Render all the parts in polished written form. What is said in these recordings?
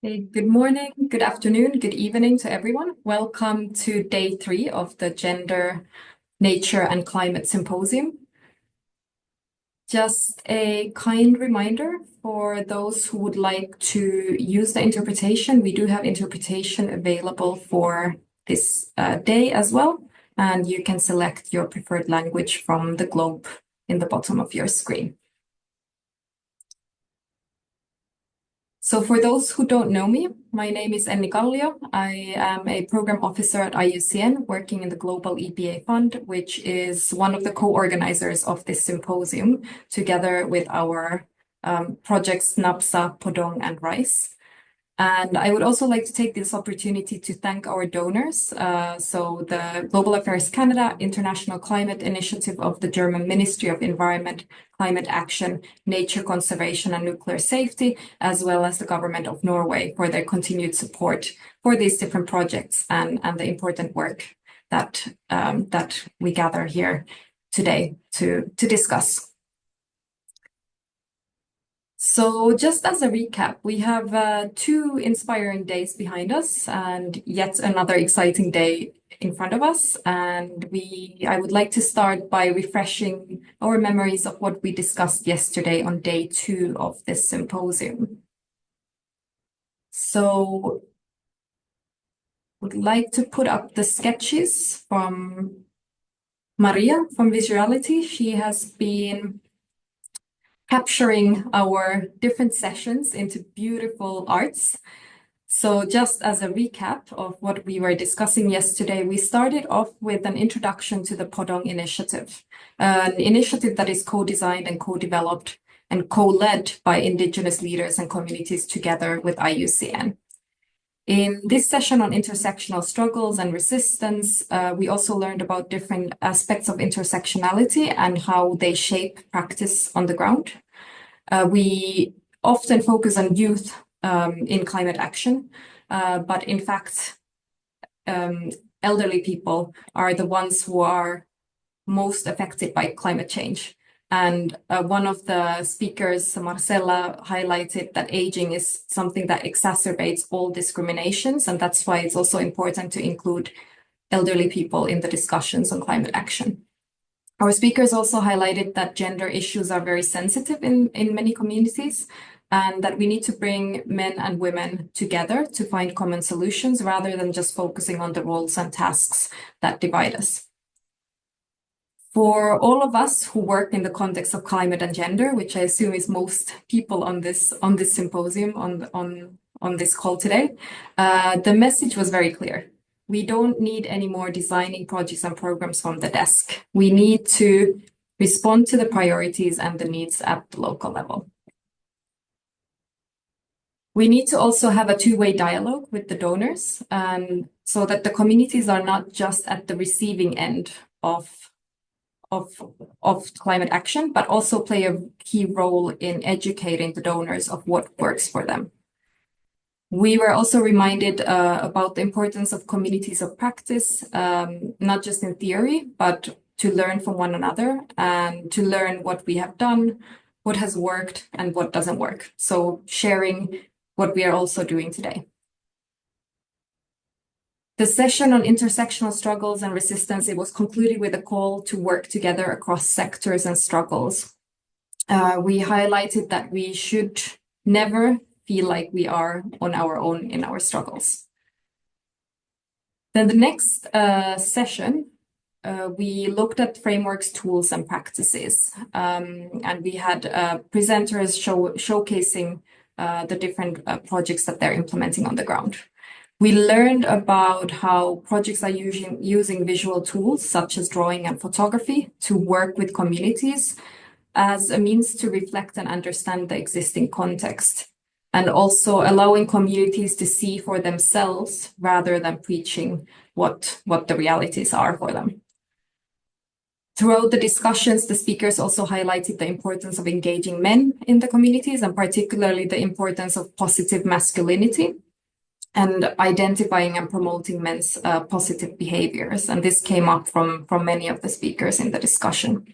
Hey, good morning, good afternoon, good evening to everyone. Welcome to day 3 of the Gender, Nature and Climate Symposium. Just a kind reminder for those who would like to use the interpretation. We do have interpretation available for this day as well, and you can select your preferred language from the globe in the bottom of your screen. So for those who don't know me, my name is Enni Kallio. I am a program officer at IUCN working in the Global EbA Fund, which is one of the co-organizers of this symposium, together with our projects NAbSA, PODONG, and RISE. And I would also like to take this opportunity to thank our donors. So the Global Affairs Canada, International Climate Initiative of the German Ministry of Environment, Climate Action, Nature Conservation and Nuclear Safety, as well as the Government of Norway for their continued support for these different projects and the important work that, that we gather here today to discuss. So just as a recap, we have 2 inspiring days behind us and yet another exciting day in front of us. And I would like to start by refreshing our memories of what we discussed yesterday on day 2 of this symposium. So would like to put up the sketches from Maria from Visuality. She has been capturing our different sessions into beautiful arts. So just as a recap of what we were discussing yesterday, we started off with an introduction to the PODONG Initiative, an initiative that is co-designed and co-developed and co-led by Indigenous leaders and communities together with IUCN. In this session on intersectional struggles and resistance, we also learned about different aspects of intersectionality and how they shape practice on the ground. We often focus on youth in climate action, but in fact, elderly people are the ones who are most affected by climate change. And one of the speakers, Marcella, highlighted that aging is something that exacerbates all discriminations. And that's why it's also important to include elderly people in the discussions on climate action. Our speakers also highlighted that gender issues are very sensitive in many communities and that we need to bring men and women together to find common solutions rather than just focusing on the roles and tasks that divide us. For all of us who work in the context of climate and gender, which I assume is most people on this symposium, on this call today, the message was very clear. We don't need any more designing projects and programs from the desk. We need to respond to the priorities and the needs at the local level. We need to also have a two-way dialogue with the donors, so that the communities are not just at the receiving end of climate action, but also play a key role in educating the donors of what works for them. We were also reminded about the importance of communities of practice, not just in theory, but to learn from one another and to learn what we have done, what has worked and what doesn't work. So sharing what we are also doing today. The session on intersectional struggles and resistance, it was concluded with a call to work together across sectors and struggles. We highlighted that we should never feel like we are on our own in our struggles. Then the next session, we looked at frameworks, tools, and practices. And we had presenters showcasing the different projects that they're implementing on the ground. We learned about how projects are using visual tools such as drawing and photography to work with communities as a means to reflect and understand the existing context, and also allowing communities to see for themselves rather than preaching what the realities are for them. Throughout the discussions, the speakers also highlighted the importance of engaging men in the communities, and particularly the importance of positive masculinity and identifying and promoting men's positive behaviors. And this came up from many of the speakers in the discussion.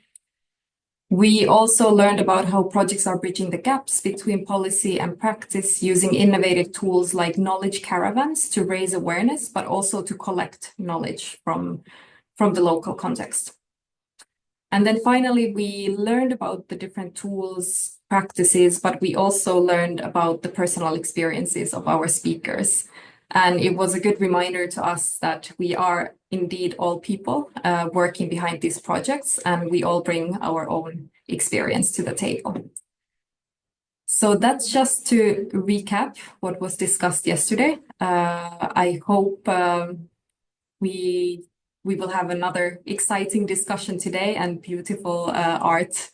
We also learned about how projects are bridging the gaps between policy and practice using innovative tools like knowledge caravans to raise awareness, but also to collect knowledge from the local context. And then finally, we learned about the different tools, practices, but we also learned about the personal experiences of our speakers. And it was a good reminder to us that we are indeed all people working behind these projects, and we all bring our own experience to the table. So that's just to recap what was discussed yesterday. I hope we will have another exciting discussion today and beautiful art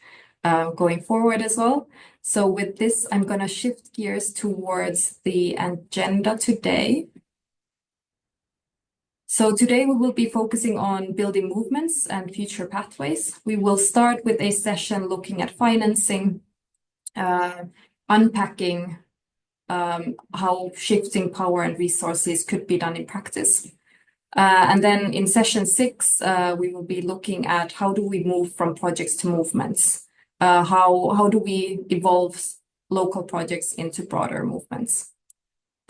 going forward as well. So with this, I'm going to shift gears towards the agenda today. So today we will be focusing on building movements and future pathways. We will start with a session looking at financing, unpacking how shifting power and resources could be done in practice. And then in session 6, we will be looking at how do we move from projects to movements? How do we evolve local projects into broader movements?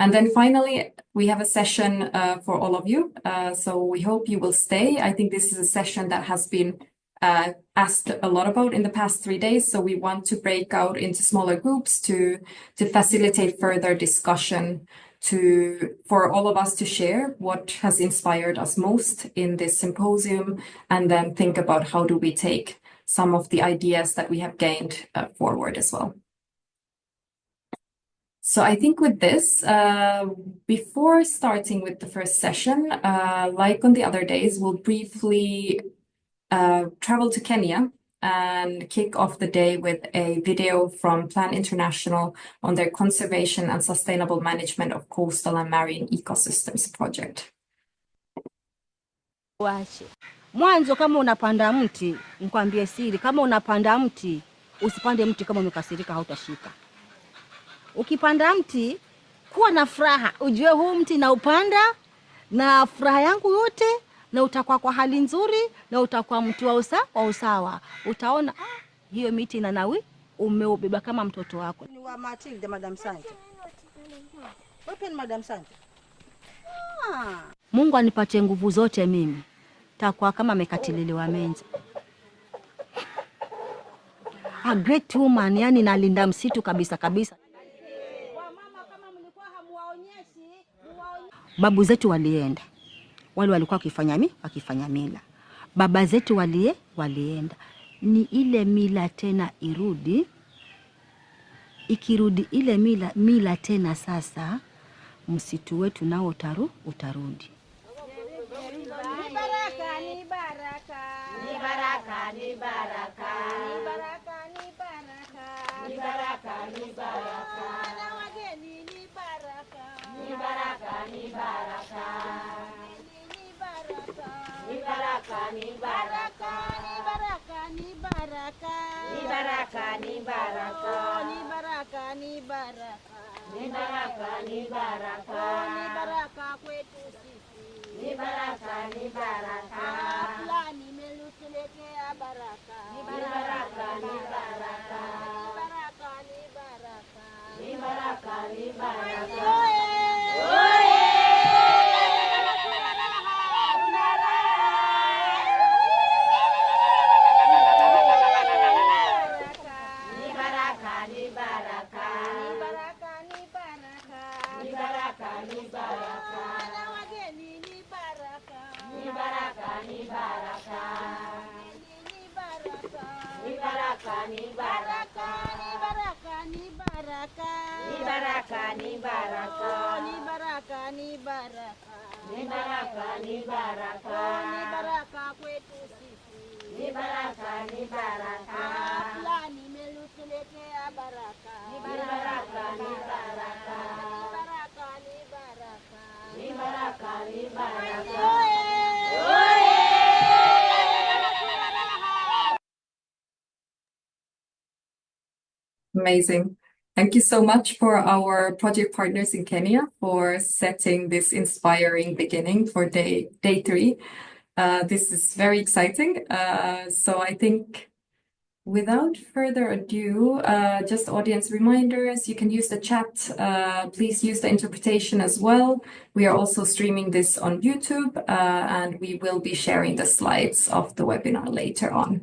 And then finally, we have a session for all of you. So we hope you will stay. I think this is a session that has been asked a lot about in the past 3 days. So we want to break out into smaller groups to facilitate further discussion, for all of us to share what has inspired us most in this symposium, and then think about how do we take some of the ideas that we have gained forward as well. So I think with this, before starting with the first session, like on the other days, we'll briefly travel to Kenya and kick off the day with a video from Plan International on their conservation and sustainable management of coastal and marine ecosystems project. Mwanzo kama unapanda mti, nikwambie siri, kama unapanda mti, usipande mti kama umekasirika hautashika. Ukipanda mti, kuwa na furaha, ujue huu mti na upanda na furaha yangu yote, na utakuwa kwa hali nzuri, na utakuwa mtu wa usawa. Utaona hiyo miti inanawi, umeubeba kama mtoto wako. Ni wa Matilde, Madam Sante. Open Madam Sante. Mungu anipatie nguvu zote mimi. Takuwa kama amekatililiwa menza. A great woman, yani nalinda msitu kabisa kabisa. Wamama kama mlikuwa hamuwaonyeshi, babu zetu walienda. Wale walikuwa wakifanya mila. Baba zetu walienda. Ni ile mila tena irudi. Ikirudi ile mila tena sasa, msitu wetu nao utarudi. Ni baraka, ni baraka. Ni baraka, ni baraka. Ni baraka, ni baraka. Ni baraka, ni baraka. Na wageni ni baraka. Ni baraka, ni baraka. Ni baraka, ni baraka. Ni baraka, ni baraka. Ni baraka, ni baraka. Ni baraka, ni baraka. Ni baraka, ni baraka. Ni baraka kwetu sisi. Ni baraka, ni baraka. Fulani melutuletea baraka. Ni baraka, ni baraka. Ni baraka, ni baraka. Ni baraka, ni baraka. Amazing. Thank you so much for our project partners in Kenya for setting this inspiring beginning for day 3. This is very exciting. So I think Without further ado, just audience reminders, you can use the chat. Please use the interpretation as well. We are also streaming this on YouTube, and we will be sharing the slides of the webinar later on.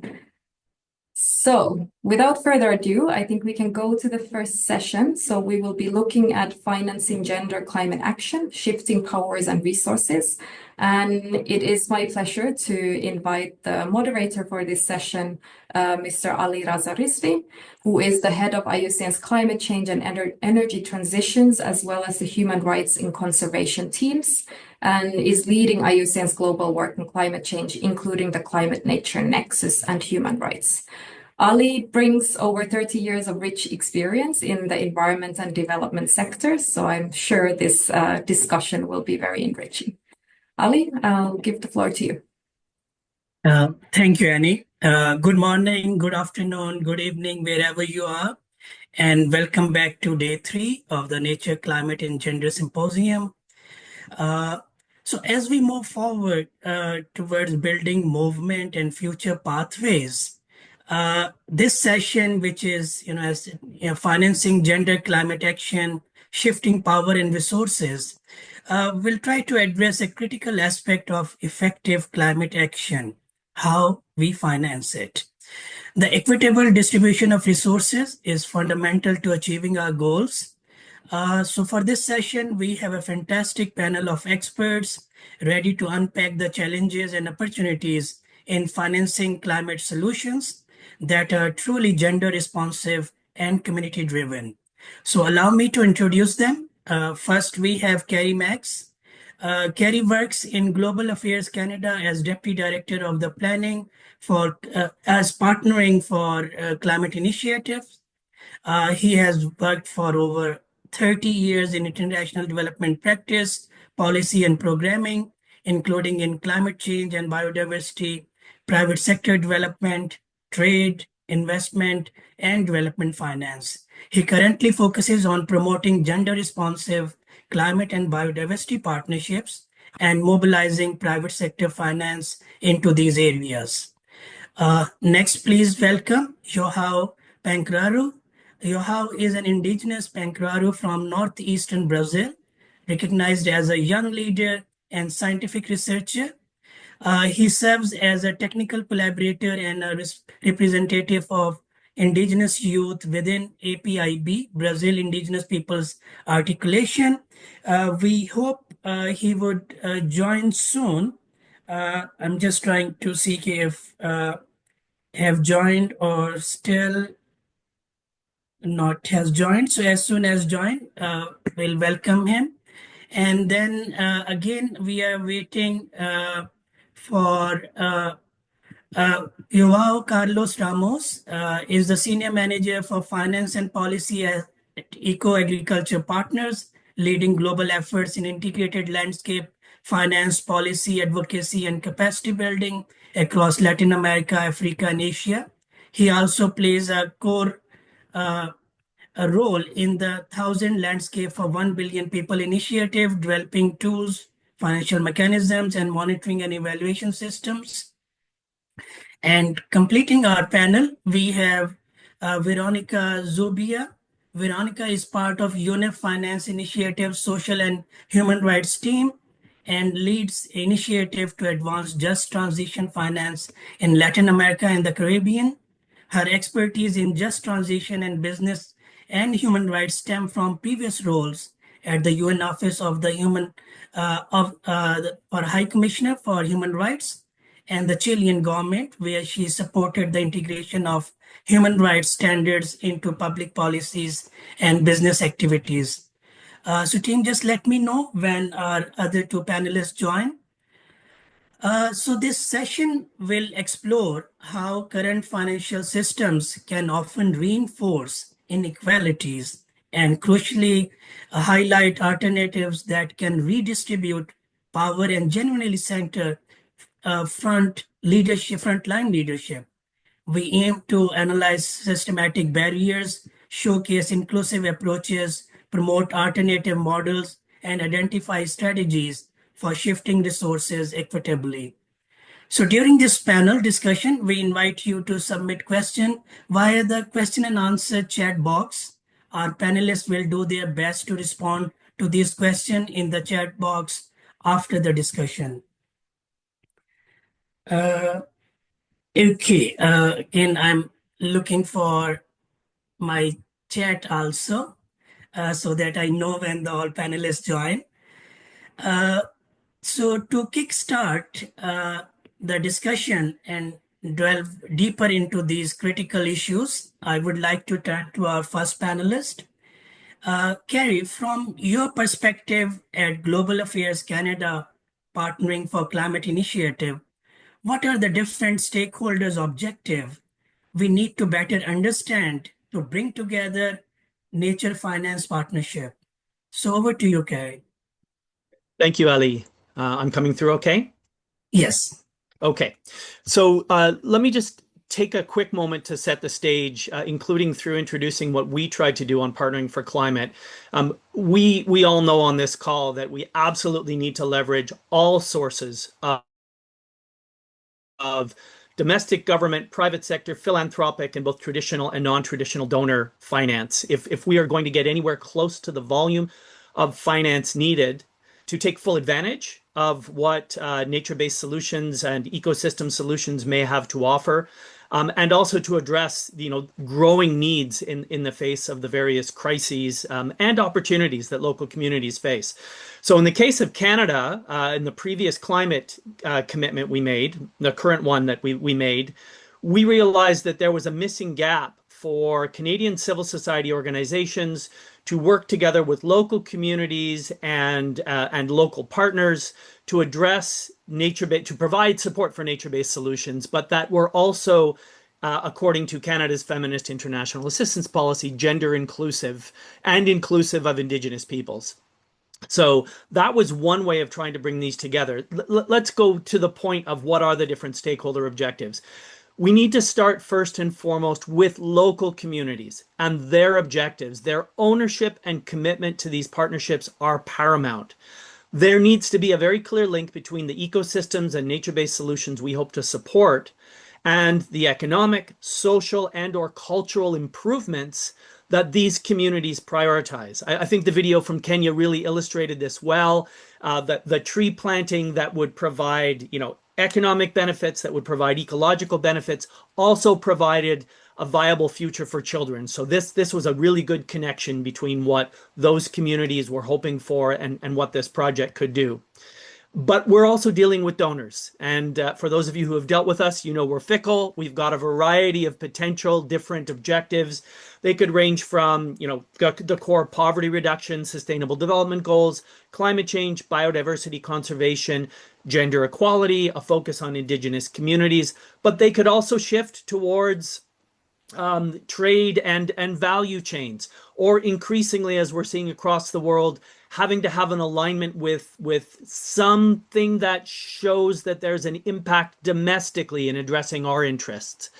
So without further ado, I think we can go to the first session. So we will be looking at financing gender climate action, shifting powers and resources. And it is my pleasure to invite the moderator for this session, Mr. Ali Razarizvi, who is the head of IUCN's climate change and energy transitions, as well as the human rights and conservation teams, and is leading IUCN's global work on climate change, including the climate-nature nexus and human rights. Ali brings over 30 years of rich experience in the environment and development sector, so I'm sure this discussion will be very enriching. Ali, I'll give the floor to you. Thank you, Annie. Good morning, good afternoon, good evening, wherever you are, and welcome back to day 3 of the Nature, Climate, and Gender Symposium. So as we move forward towards building movement and future pathways, this session, which is financing gender climate action, shifting power and resources, will try to address a critical aspect of effective climate action, how we finance it. The equitable distribution of resources is fundamental to achieving our goals. So for this session, we have a fantastic panel of experts ready to unpack the challenges and opportunities in financing climate solutions that are truly gender responsive and community driven. So allow me to introduce them. First, we have Carrie Max. Carrie works in Global Affairs Canada as Deputy Director of the Planning as Partnering for Climate Initiatives. He has worked for over 30 years in international development practice, policy and programming, including in climate change and biodiversity, private sector development, trade, investment, and development finance. He currently focuses on promoting gender-responsive climate and biodiversity partnerships and mobilizing private sector finance into these areas. Next, please welcome João Pancraro. João is an indigenous Pancraro from northeastern Brazil, recognized as a young leader and scientific researcher. He serves as a technical collaborator and a representative of indigenous youth within APIB, Brazil Indigenous Peoples Articulation. We hope he would join soon. I'm just trying to see if have joined or still not has joined. So as soon as joined, we'll welcome him. And then again, we are waiting for João Carlos Ramos, is the Senior Manager for Finance and Policy at Eco Agriculture Partners, leading global efforts in integrated landscape, finance, policy, advocacy, and capacity building across Latin America, Africa, and Asia. He also plays a core a role in the 1,000 Landscape for 1 Billion People initiative, developing tools, financial mechanisms, and monitoring and evaluation systems. And completing our panel, we have Veronica Zubia. Veronica is part of UNEP Finance Initiative Social and Human Rights team and leads initiative to advance just transition finance in Latin America and the Caribbean. Her expertise in just transition and business and human rights stem from previous roles at the UN Office of the High Commissioner for Human Rights and the Chilean government, where she supported the integration of human rights standards into public policies and business activities. So team, just let me know when our other 2 panelists join. So this session will explore how current financial systems can often reinforce inequalities and crucially highlight alternatives that can redistribute power and genuinely center frontline leadership. We aim to analyze systematic barriers, showcase inclusive approaches, promote alternative models, and identify strategies for shifting resources equitably. So during this panel discussion, we invite you to submit question via the question and answer chat box. Our panelists will do their best to respond to this question in the chat box after the discussion. Okay, again, I'm looking for my chat also so that I know when the all panelists join. So to kickstart the discussion and delve deeper into these critical issues, I would like to turn to our first panelist. Carrie, from your perspective at Global Affairs Canada Partnering for Climate Initiative, what are the different stakeholders' objectives we need to better understand to bring together nature finance partnership? So over to you, Carrie. Thank you, Ali. I'm coming through okay? Yes. Okay. So let me just take a quick moment to set the stage, including through introducing what we tried to do on Partnering for Climate. We all know on this call that we absolutely need to leverage all sources of domestic government, private sector, philanthropic, and both traditional and non-traditional donor finance. If we are going to get anywhere close to the volume of finance needed to take full advantage of what nature-based solutions and ecosystem solutions may have to offer, and also to address growing needs in the face of the various crises and opportunities that local communities face. So in the case of Canada, in the previous climate commitment we made, the current one that we made, we realized that there was a missing gap for Canadian civil society organizations to work together with local communities and local partners to address to provide support for nature-based solutions, but that were also, according to Canada's Feminist International Assistance Policy, gender inclusive and inclusive of Indigenous peoples. So that was one way of trying to bring these together. Let's go to the point of what are the different stakeholder objectives. We need to start first and foremost with local communities and their objectives. Their ownership and commitment to these partnerships are paramount. There needs to be a very clear link between the ecosystems and nature-based solutions we hope to support and the economic, social, and/or cultural improvements that these communities prioritize. I think the video from Kenya really illustrated this well. The tree planting that would provide, economic benefits, that would provide ecological benefits, also provided a viable future for children. So this was a really good connection between what those communities were hoping for and what this project could do. But we're also dealing with donors. And for those of you who have dealt with us, we're fickle. We've got a variety of potential different objectives. They could range from, the core poverty reduction, sustainable development goals, climate change, biodiversity conservation, gender equality, a focus on Indigenous communities. But they could also shift towards trade and value chains, or increasingly, as we're seeing across the world, having to have an alignment with something that shows that there's an impact domestically in addressing our interests.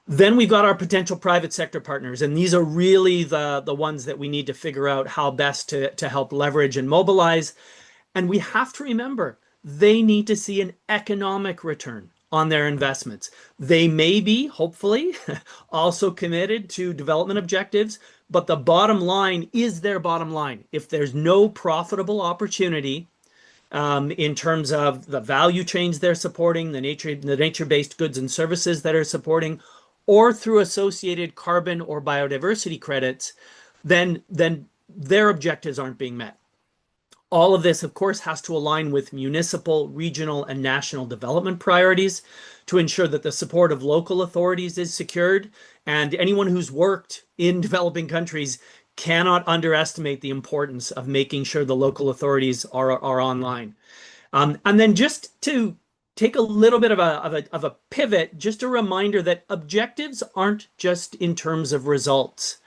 Then we've got our potential private sector partners, and these are really the ones that we need to figure out how best to help leverage and mobilize. And we have to remember, they need to see an economic return on their investments. They may be, hopefully, also committed to development objectives, but the bottom line is their bottom line. If there's no profitable opportunity in terms of the value chains they're supporting, the nature-based goods and services that are supporting, or through associated carbon or biodiversity credits, then their objectives aren't being met. All of this, of course, has to align with municipal, regional, and national development priorities to ensure that the support of local authorities is secured. And anyone who's worked in developing countries cannot underestimate the importance of making sure the local authorities are online. And then just to take a little bit of a pivot, just a reminder that objectives aren't just in terms of results.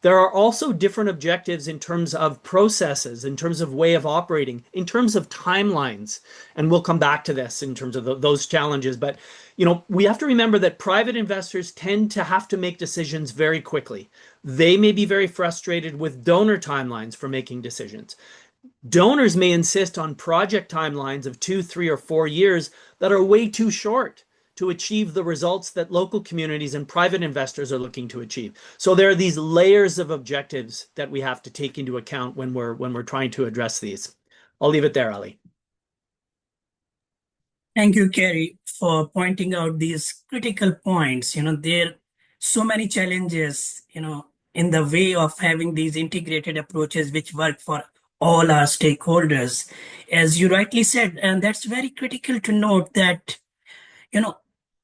There are also different objectives in terms of processes, in terms of way of operating, in terms of timelines. And we'll come back to this in terms of those challenges. But, we have to remember that private investors tend to have to make decisions very quickly. They may be very frustrated with donor timelines for making decisions. Donors may insist on project timelines of 2, 3, or 4 years that are way too short to achieve the results that local communities and private investors are looking to achieve. So there are these layers of objectives that we have to take into account when we're trying to address these. I'll leave it there, Ali. Thank you, Kerry, for pointing out these critical points. There are so many challenges, in the way of having these integrated approaches which work for all our stakeholders. As you rightly said, and that's very critical to note that, you know,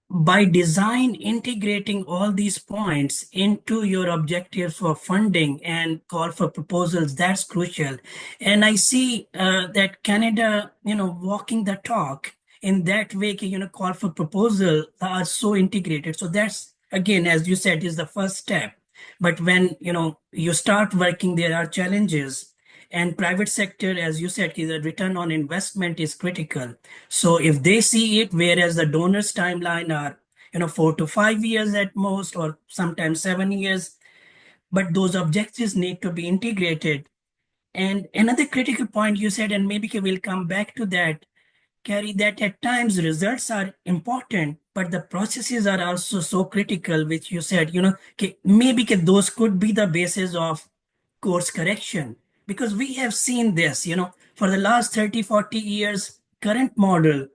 by design integrating all these points into your objectives for funding and call for proposals, that's crucial. And I see that Canada, walking the talk in that way, call for proposal are so integrated. So that's, again, as you said, is the first step. But when you start working, there are challenges. And private sector, as you said, the return on investment is critical. So if they see it, whereas the donors' timeline are 4 to 5 years at most, or sometimes 7 years, but those objectives need to be integrated. And another critical point you said, and maybe we'll come back to that, Carrie, that at times results are important, but the processes are also so critical, which you said, maybe those could be the basis of course correction. Because we have seen this, for the last 30, 40 years, current model,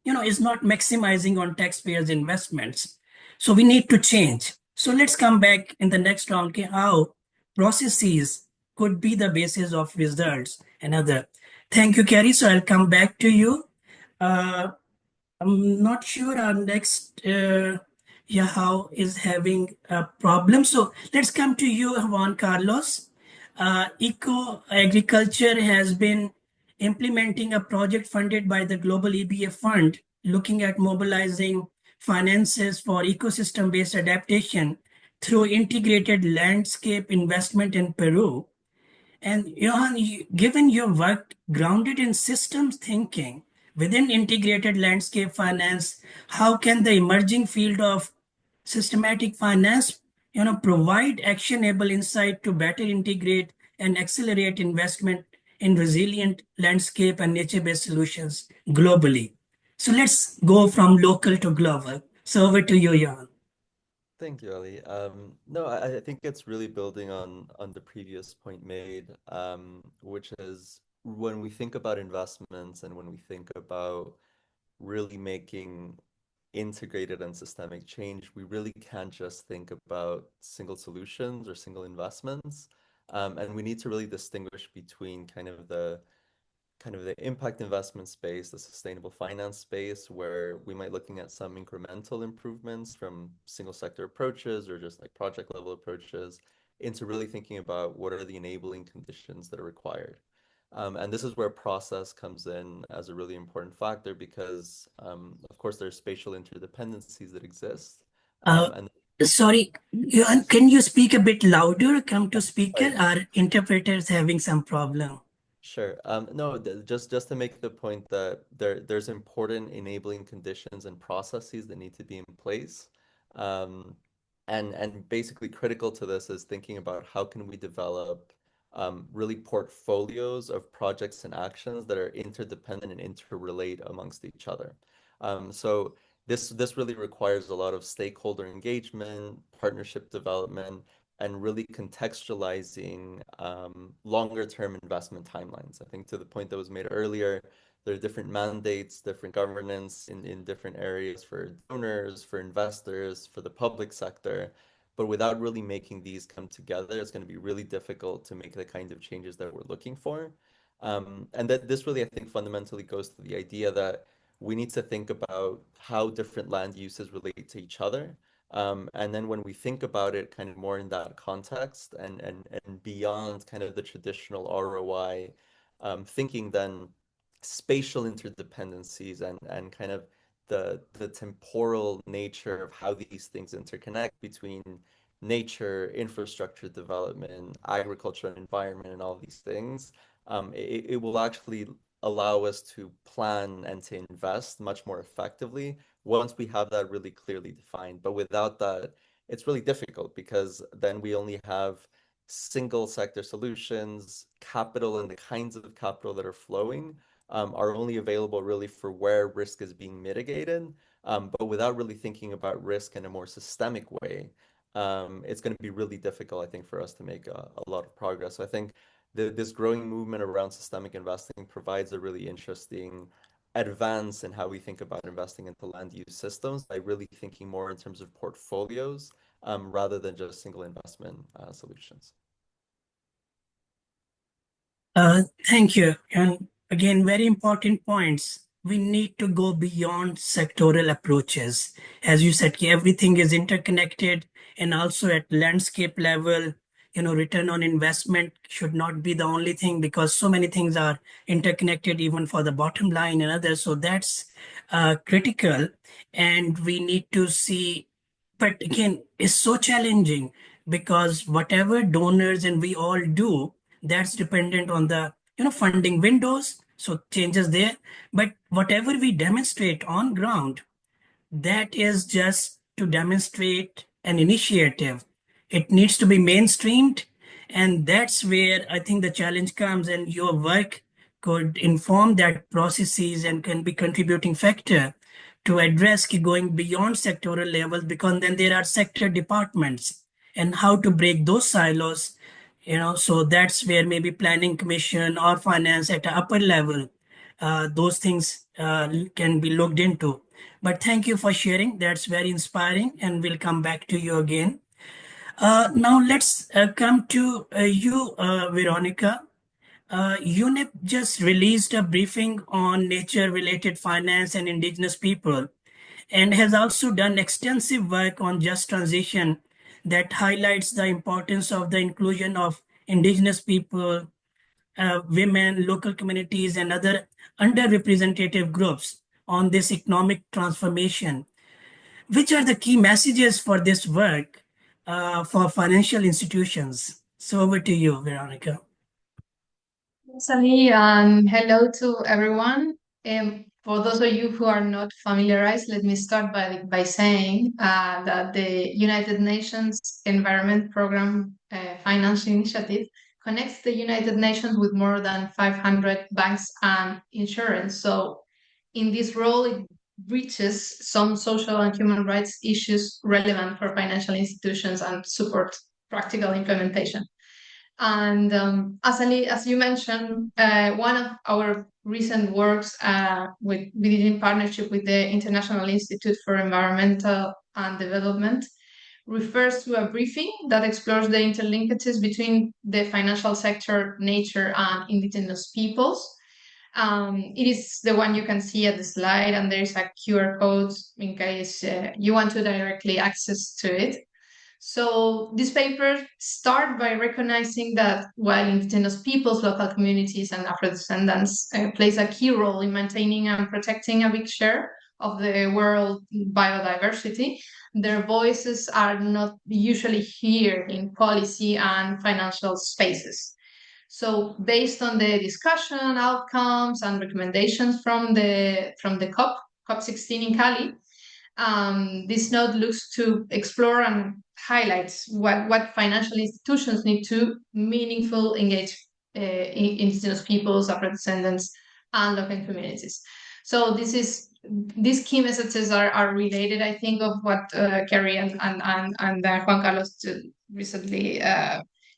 is not maximizing on taxpayers' investments. So we need to change. So let's come back in the next round, how processes could be the basis of results and other. Thank you, Carrie. So I'll come back to you. I'm not sure our next Yahoo is having a problem. So let's come to you, Juan Carlos. Eco Agriculture has been implementing a project funded by the Global EbA Fund, looking at mobilizing finances for ecosystem-based adaptation through integrated landscape investment in Peru. And Johan, given your work grounded in systems thinking within integrated landscape finance, how can the emerging field of systematic finance, provide actionable insight to better integrate and accelerate investment in resilient landscape and nature-based solutions globally? So let's go from local to global. So over to you, Johan. Thank you, Ali. No, I think it's really building on the previous point made, which is when we think about investments and when we think about really making integrated and systemic change, we really can't just think about single solutions or single investments. And we need to really distinguish between kind of the impact investment space, the sustainable finance space, where we might looking at some incremental improvements from single sector approaches or just like project level approaches, into really thinking about what are the enabling conditions that are required. And this is where process comes in as a really important factor because, of course, there's spatial interdependencies that exist. And Sorry, Johan, can you speak a bit louder? Come to speaker. Sorry. Our interpreter's having some problem. Sure. No, just to make the point that there's important enabling conditions and processes that need to be in place. And basically critical to this is thinking about how can we develop really portfolios of projects and actions that are interdependent and interrelate amongst each other. So this really requires a lot of stakeholder engagement, partnership development, and really contextualizing longer term investment timelines. I think to the point that was made earlier, there are different mandates, different governance in different areas for donors, for investors, for the public sector. But without really making these come together, it's going to be really difficult to make the kind of changes that we're looking for. And that this really, I think, fundamentally goes to the idea that we need to think about how different land uses relate to each other. And then when we think about it kind of more in that context and beyond kind of the traditional ROI thinking, then spatial interdependencies and kind of the temporal nature of how these things interconnect between nature, infrastructure development, agriculture and environment, and all these things, it will actually allow us to plan and to invest much more effectively once we have that really clearly defined. But without that, it's really difficult because then we only have single sector solutions, capital, and the kinds of capital that are flowing are only available really for where risk is being mitigated, but without really thinking about risk in a more systemic way, it's going to be really difficult, I think, for us to make a lot of progress. So I think this growing movement around systemic investing provides a really interesting advance in how we think about investing into land use systems by really thinking more in terms of portfolios rather than just single investment solutions. Thank you. And again, very important points. We need to go beyond sectoral approaches. As you said, everything is interconnected, and also at landscape level, return on investment should not be the only thing, because so many things are interconnected, even for the bottom line and others. So that's critical, and we need to see. But again, it's so challenging because whatever donors and we all do, that's dependent on the funding windows, so changes there. But whatever we demonstrate on ground, that is just to demonstrate an initiative. It needs to be mainstreamed, and that's where I think the challenge comes, and your work could inform that processes and can be contributing factor to address going beyond sectoral levels, because then there are sector departments and how to break those silos. So that's where maybe planning commission or finance at an upper level, those things can be looked into. But thank you for sharing. That's very inspiring, and we'll come back to you again. Now let's come to you, Veronica. UNEP just released a briefing on nature-related finance and indigenous people, and has also done extensive work on just transition that highlights the importance of the inclusion of indigenous people, women, local communities, and other underrepresented groups on this economic transformation. Which are the key messages for this work for financial institutions? So over to you, Veronica. Sally, and hello to everyone. For those of you who are not familiarized, let me start by saying that the United Nations Environment Program Financial Initiative connects the United Nations with more than 500 banks and insurance. So in this role, it reaches some social and human rights issues relevant for financial institutions and support practical implementation. And as you mentioned, one of our recent works we did in partnership with the International Institute for Environmental and Development refers to a briefing that explores the interlinkages between the financial sector, nature, and indigenous peoples. It is the one you can see at the slide, and there is a QR code in case you want to directly access to it. So this paper starts by recognizing that while indigenous peoples, local communities, and Afro-descendants plays a key role in maintaining and protecting a big share of the world biodiversity, their voices are not usually heard in policy and financial spaces. So based on the discussion, outcomes, and recommendations from the COP16 in Cali, this note looks to explore and highlights what financial institutions need to meaningfully engage indigenous peoples, Afro-descendants, and local communities. So these key messages are related, I think, of what Kerry and Juan Carlos recently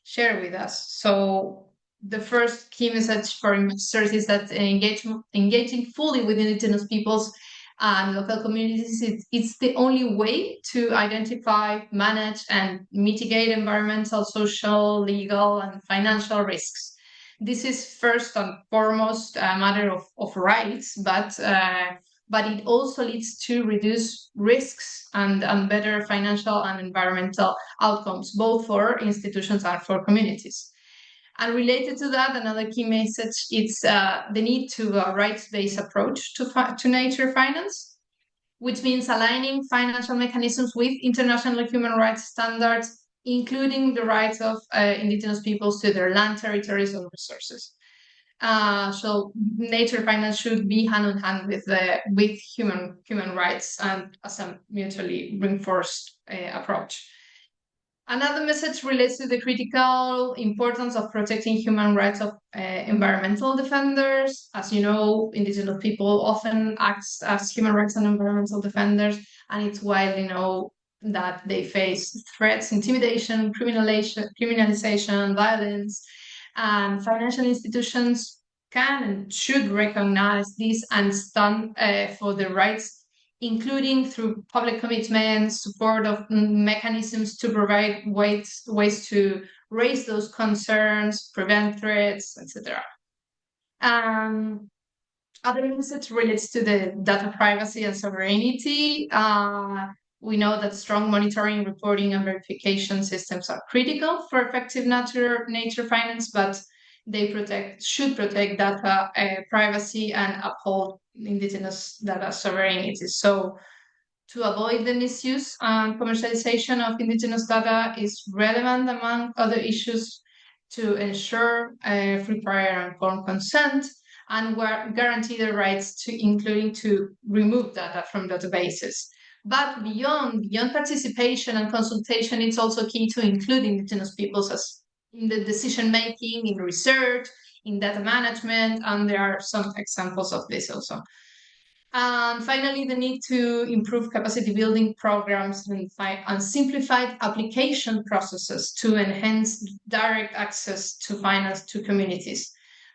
shared with us. So the first key message for investors is that engaging fully with indigenous peoples and local communities, it's the only way to identify, manage, and mitigate environmental, social, legal, and financial risks. This is first and foremost a matter of rights, but it also leads to reduce risks and better financial and environmental outcomes, both for institutions and for communities. And related to that, another key message is the need to a rights-based approach to nature finance, which means aligning financial mechanisms with international human rights standards, including the rights of indigenous peoples to their land, territories, and resources. So nature finance should be hand in hand with human rights and as a mutually reinforced approach. Another message relates to the critical importance of protecting human rights of environmental defenders. As you know, indigenous people often act as human rights and environmental defenders, and it's widely known that they face threats, intimidation, criminalization, violence, and financial institutions can and should recognize this and stand for their rights, including through public commitments, support of mechanisms to provide ways to raise those concerns, prevent threats, etc. Other message relates to the data privacy and sovereignty. We know that strong monitoring, reporting, and verification systems are critical for effective nature finance, but they should protect data privacy and uphold indigenous data sovereignty. So to avoid the misuse and commercialization of indigenous data is relevant, among other issues, to ensure free, prior, and informed consent, and guarantee the rights to, including to remove data from databases. But beyond participation and consultation, it's also key to include indigenous peoples as in the decision-making, in research, in data management, and there are some examples of this also. And finally, the need to improve capacity building programs and simplified application processes to enhance direct access to finance to communities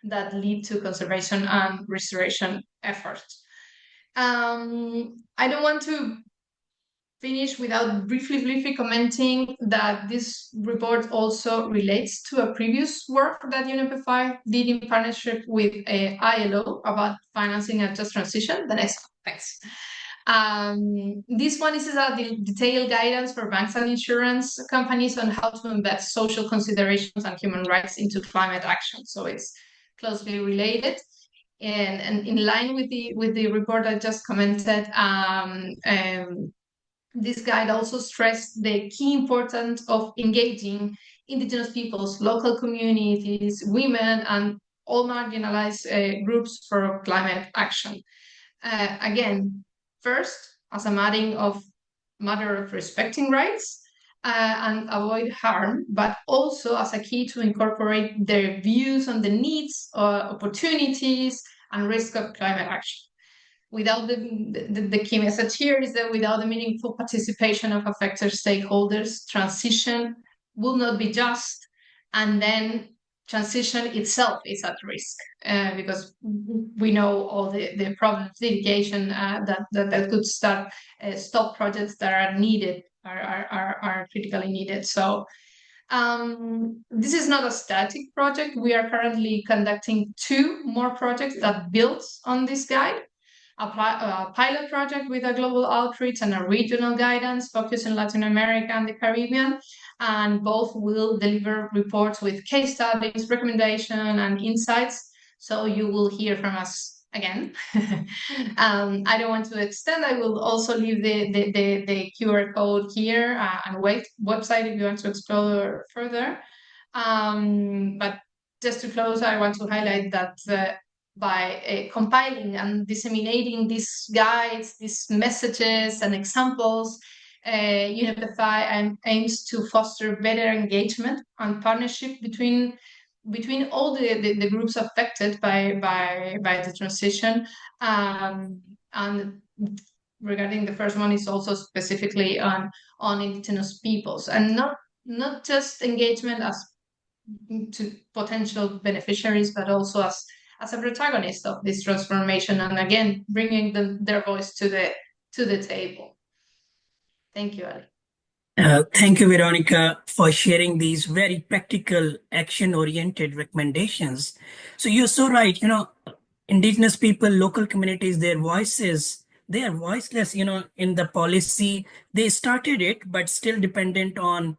that lead to conservation and restoration efforts. I don't want to finish without briefly commenting that this report also relates to a previous work that UNEP did in partnership with ILO about financing a just transition. The next one, thanks. This one is a detailed guidance for banks and insurance companies on how to embed social considerations and human rights into climate action. So it's closely related. And in line with the report I just commented, this guide also stressed the key importance of engaging indigenous peoples, local communities, women, and all marginalized groups for climate action. Again, first, as a matter of respecting rights and avoid harm, but also as a key to incorporate their views on the needs, opportunities, and risk of climate action. Without the key message here is that without the meaningful participation of affected stakeholders, transition will not be just, and then transition itself is at risk because we know all the problems, litigation that could stop projects that are needed, are critically needed. So this is not a static project. We are currently conducting 2 more projects that build on this guide. A pilot project with a global outreach and a regional guidance focused in Latin America and the Caribbean, and both will deliver reports with case studies, recommendation, and insights. So you will hear from us again. I don't want to extend. I will also leave the QR code here and website if you want to explore further. But just to close, I want to highlight that by compiling and disseminating these guides, these messages and examples, UNEP aims to foster better engagement and partnership between all the groups affected by the transition. And regarding the first one is also specifically on indigenous peoples, and not just engagement as to potential beneficiaries, but also as a protagonist of this transformation, and again bringing their voice to the table. Thank you, Ali. Thank you, Veronica, for sharing these very practical, action-oriented recommendations. So you're so right. Indigenous people, local communities, their voices, they are voiceless. In the policy, they started it, but still dependent on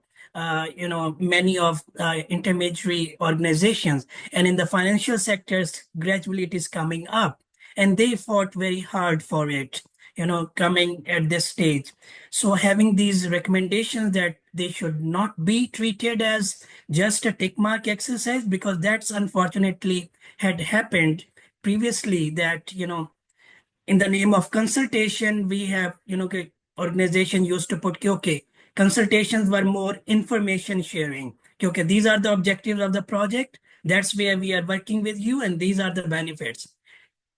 many of intermediary organizations, and in the financial sectors, gradually it is coming up, and they fought very hard for it, coming at this stage. So having these recommendations that they should not be treated as just a tick mark exercise, because that's unfortunately had happened previously, that, in the name of consultation, we have, organization used to put, okay, Consultations were more information sharing. Okay, these are the objectives of the project. That's where we are working with you, and these are the benefits.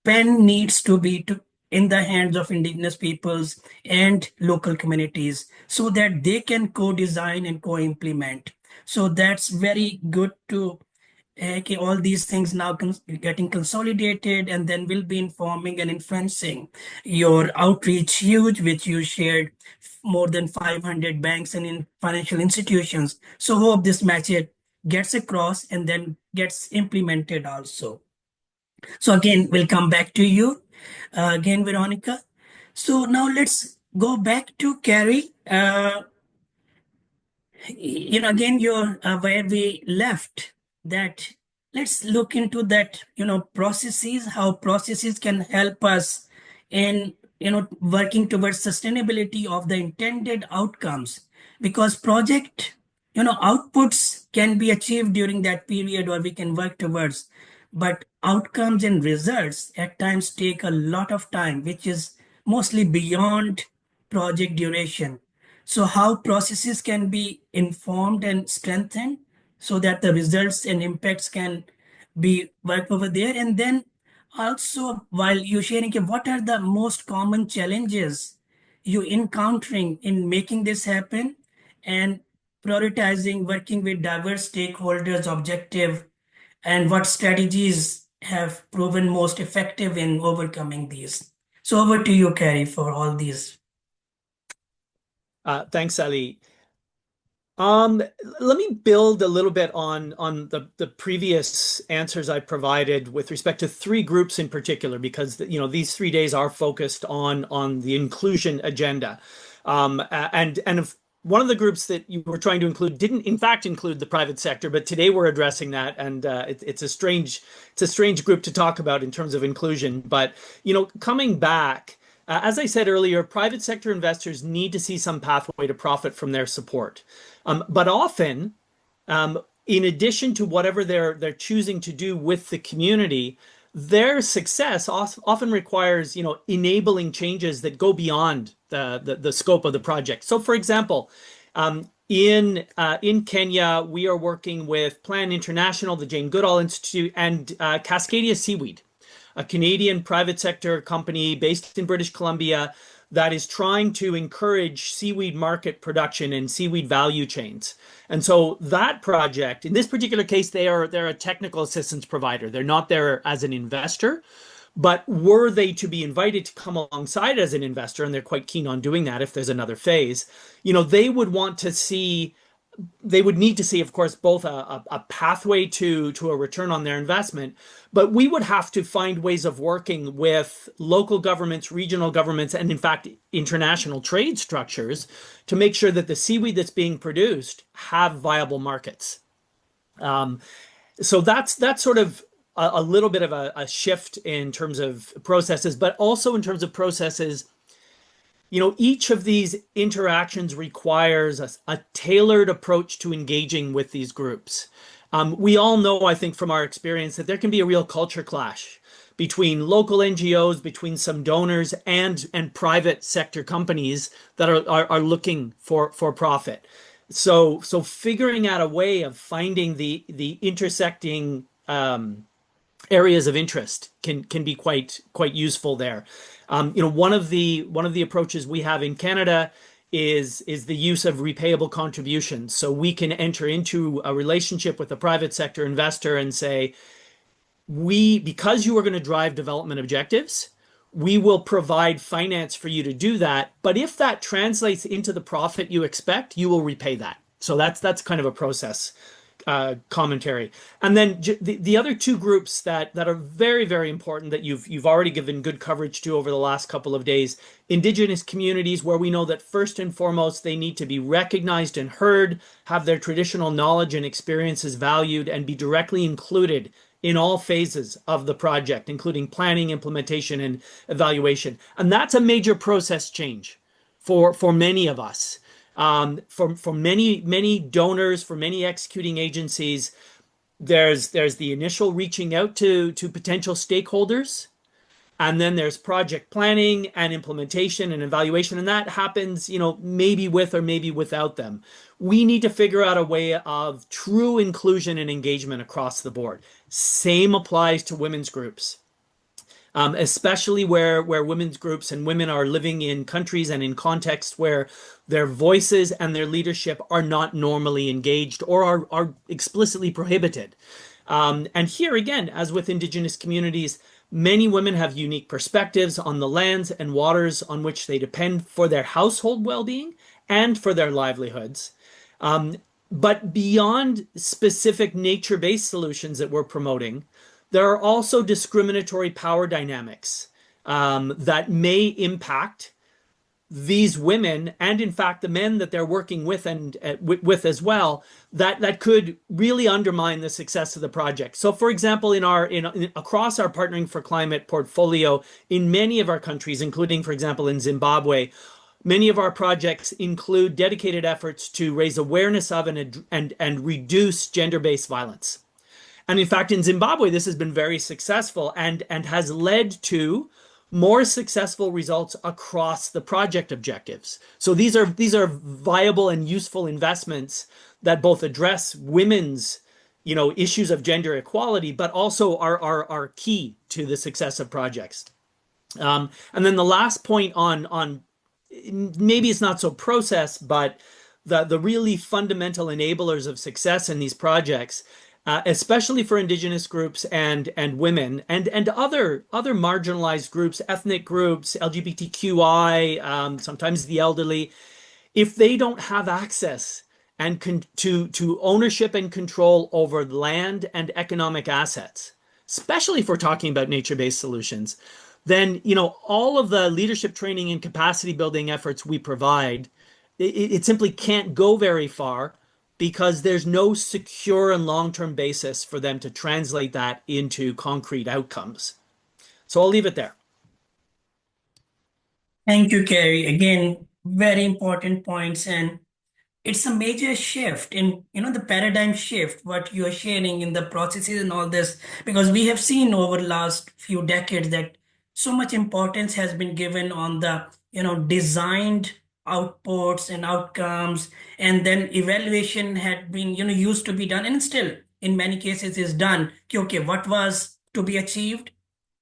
Pen needs to be in the hands of indigenous peoples and local communities so that they can co-design and co-implement. So that's very good to okay, all these things now getting consolidated, and then will be informing and influencing your outreach huge, which you shared more than 500 banks and in financial institutions. So hope this message gets across and then gets implemented also. So again, we'll come back to you again, Veronica. So now let's go back to Carrie. Again, you're where we left that. Let's look into that, processes, how processes can help us in, working towards sustainability of the intended outcomes, because project, outputs can be achieved during that period or we can work towards, but outcomes and results at times take a lot of time, which is mostly beyond project duration. So how processes can be informed and strengthened so that the results and impacts can be worked over there. And then also, while you're sharing, what are the most common challenges you encountering in making this happen and prioritizing, working with diverse stakeholders, objective, and what strategies have proven most effective in overcoming these? So over to you, Carrie, for all these. Thanks, Ali. Let me build a little bit on the previous answers I provided with respect to three groups in particular, because these 3 days are focused on the inclusion agenda, and if one of the groups that you were trying to include didn't in fact include the private sector, but today we're addressing that, and it's a strange group to talk about in terms of inclusion. But coming back. As I said earlier, private sector investors need to see some pathway to profit from their support. But often, in addition to whatever they're choosing to do with the community, their success often requires, enabling changes that go beyond the scope of the project. So, for example, in Kenya, we are working with Plan International, the Jane Goodall Institute, and Cascadia Seaweed, a Canadian private sector company based in British Columbia that is trying to encourage seaweed market production and seaweed value chains. And so that project, in this particular case, they're a technical assistance provider. They're not there as an investor, but were they to be invited to come alongside as an investor, and they're quite keen on doing that if there's another phase, they would need to see, of course, both a pathway to a return on their investment, but we would have to find ways of working with local governments, regional governments, and in fact, international trade structures to make sure that the seaweed that's being produced have viable markets. So that's sort of a little bit of a shift in terms of processes, but also in terms of processes. Each of these interactions requires a tailored approach to engaging with these groups. We all know, I think, from our experience that there can be a real culture clash between local NGOs, between some donors, and private sector companies that are looking for profit. So figuring out a way of finding the intersecting areas of interest can be quite useful there. One of the approaches we have in Canada is the use of repayable contributions. So we can enter into a relationship with a private sector investor and say, because you are going to drive development objectives, we will provide finance for you to do that. But if that translates into the profit you expect, you will repay that. So that's kind of a process commentary. And then the other two groups that are very, very important that you've already given good coverage to over the last couple of days: Indigenous communities, where we know that first and foremost they need to be recognized and heard, have their traditional knowledge and experiences valued, and be directly included in all phases of the project, including planning, implementation, and evaluation. And that's a major process change for many of us. For many donors, for many executing agencies, there's the initial reaching out to potential stakeholders, And then there's project planning and implementation and evaluation, and that happens, maybe with or maybe without them. We need to figure out a way of true inclusion and engagement across the board. Same applies to women's groups. Especially where women's groups and women are living in countries and in contexts where their voices and their leadership are not normally engaged or are explicitly prohibited. And here again, as with Indigenous communities, many women have unique perspectives on the lands and waters on which they depend for their household well-being and for their livelihoods. But beyond specific nature-based solutions that we're promoting, there are also discriminatory power dynamics that may impact these women and, in fact, the men that they're working with and with as well. That could really undermine the success of the project. So, for example, across our Partnering for Climate portfolio, in many of our countries, including, for example, in Zimbabwe, many of our projects include dedicated efforts to raise awareness of and reduce gender-based violence. And in fact, in Zimbabwe, this has been very successful and has led to more successful results across the project objectives. So these are viable and useful investments that both address women's issues of gender equality, but also are key to the success of projects. And then the last point on maybe it's not so process, but the really fundamental enablers of success in these projects, especially for Indigenous groups and women and other marginalized groups, ethnic groups, LGBTQI, sometimes the elderly, if they don't have access and to ownership and control over land and economic assets, especially if we're talking about nature-based solutions, then all of the leadership training and capacity building efforts we provide, it simply can't go very far because there's no secure and long-term basis for them to translate that into concrete outcomes. So I'll leave it there. Thank you, Kerry. Again, very important points, and it's a major shift in the paradigm shift what you are sharing in the processes and all this, because we have seen over the last few decades that so much importance has been given on the designed outputs and outcomes, and then evaluation had been used to be done, and still in many cases is done. Okay, what was to be achieved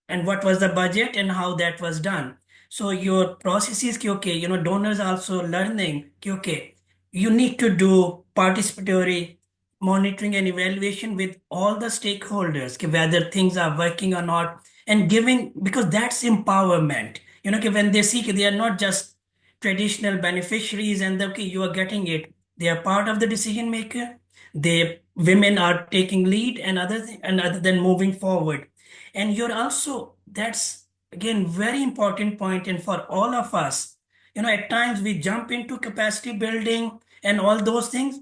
and what was the budget and how that was done. So your processes, okay, donors also learning, okay, you need to do participatory monitoring and evaluation with all the stakeholders, whether things are working or not, and giving, because that's empowerment. When they see they are not just traditional beneficiaries and okay, you are getting it, they are part of the decision maker. They women are taking lead and other than moving forward. And you're also, that's again very important point, and for all of us, at times we jump into capacity building and all those things,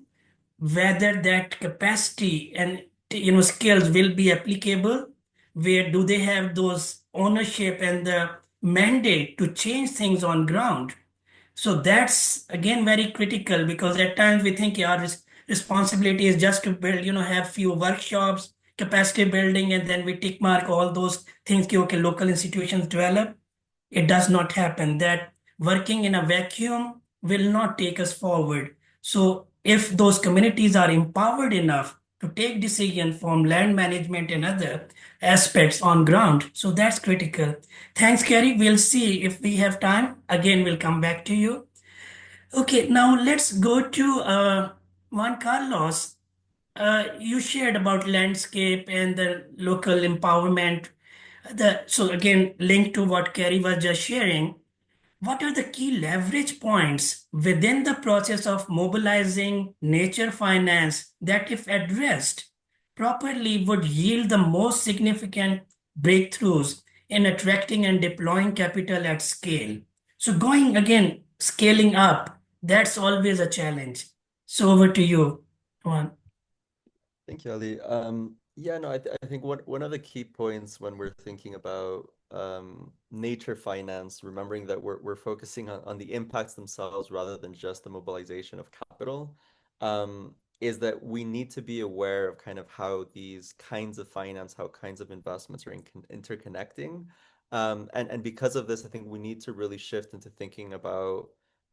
whether that capacity and skills will be applicable, where do they have those ownership and the mandate to change things on ground. So that's again very critical, because at times we think our responsibility is just to build, have few workshops, capacity building, and then we tick mark all those things. Okay, local institutions develop. It does not happen. That working in a vacuum will not take us forward. So if those communities are empowered enough to take decision from land management and other aspects on ground, so that's critical. Thanks, Kerry. We'll see if we have time. Again, we'll come back to you. Okay, now let's go to Juan Carlos. You shared about landscape and the local empowerment. So again, linked to what Kerry was just sharing, what are the key leverage points within the process of mobilizing nature finance that, if addressed properly, would yield the most significant breakthroughs in attracting and deploying capital at scale? So going again, scaling up, that's always a challenge. So over to you, Juan. Thank you, Ali. Yeah, no, I think one of the key points when we're thinking about nature finance, remembering that we're focusing on the impacts themselves rather than just the mobilization of capital, is that we need to be aware of kind of how these kinds of finance, how kinds of investments are interconnecting, And because of this, I think we need to really shift into thinking about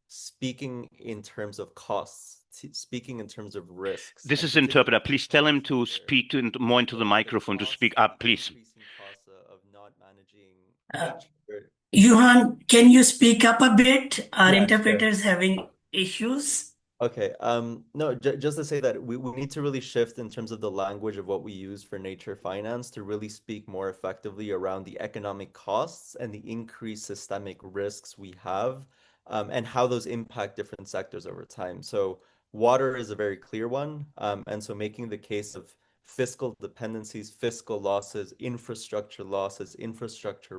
speaking in terms of costs, speaking in terms of risks. This and is interpreter. particularly Please tell him to here, speak more into the microphone, to speak up, the please. increasing costs of not managing Uh, nature. Johan, can you speak up a bit? Our Yeah, sure. interpreters having issues. Okay. No, just to say that we need to really shift in terms of the language of what we use for nature finance to really speak more effectively around the economic costs and the increased systemic risks we have, and how those impact different sectors over time. So water is a very clear one. And so making the case of fiscal dependencies, fiscal losses, infrastructure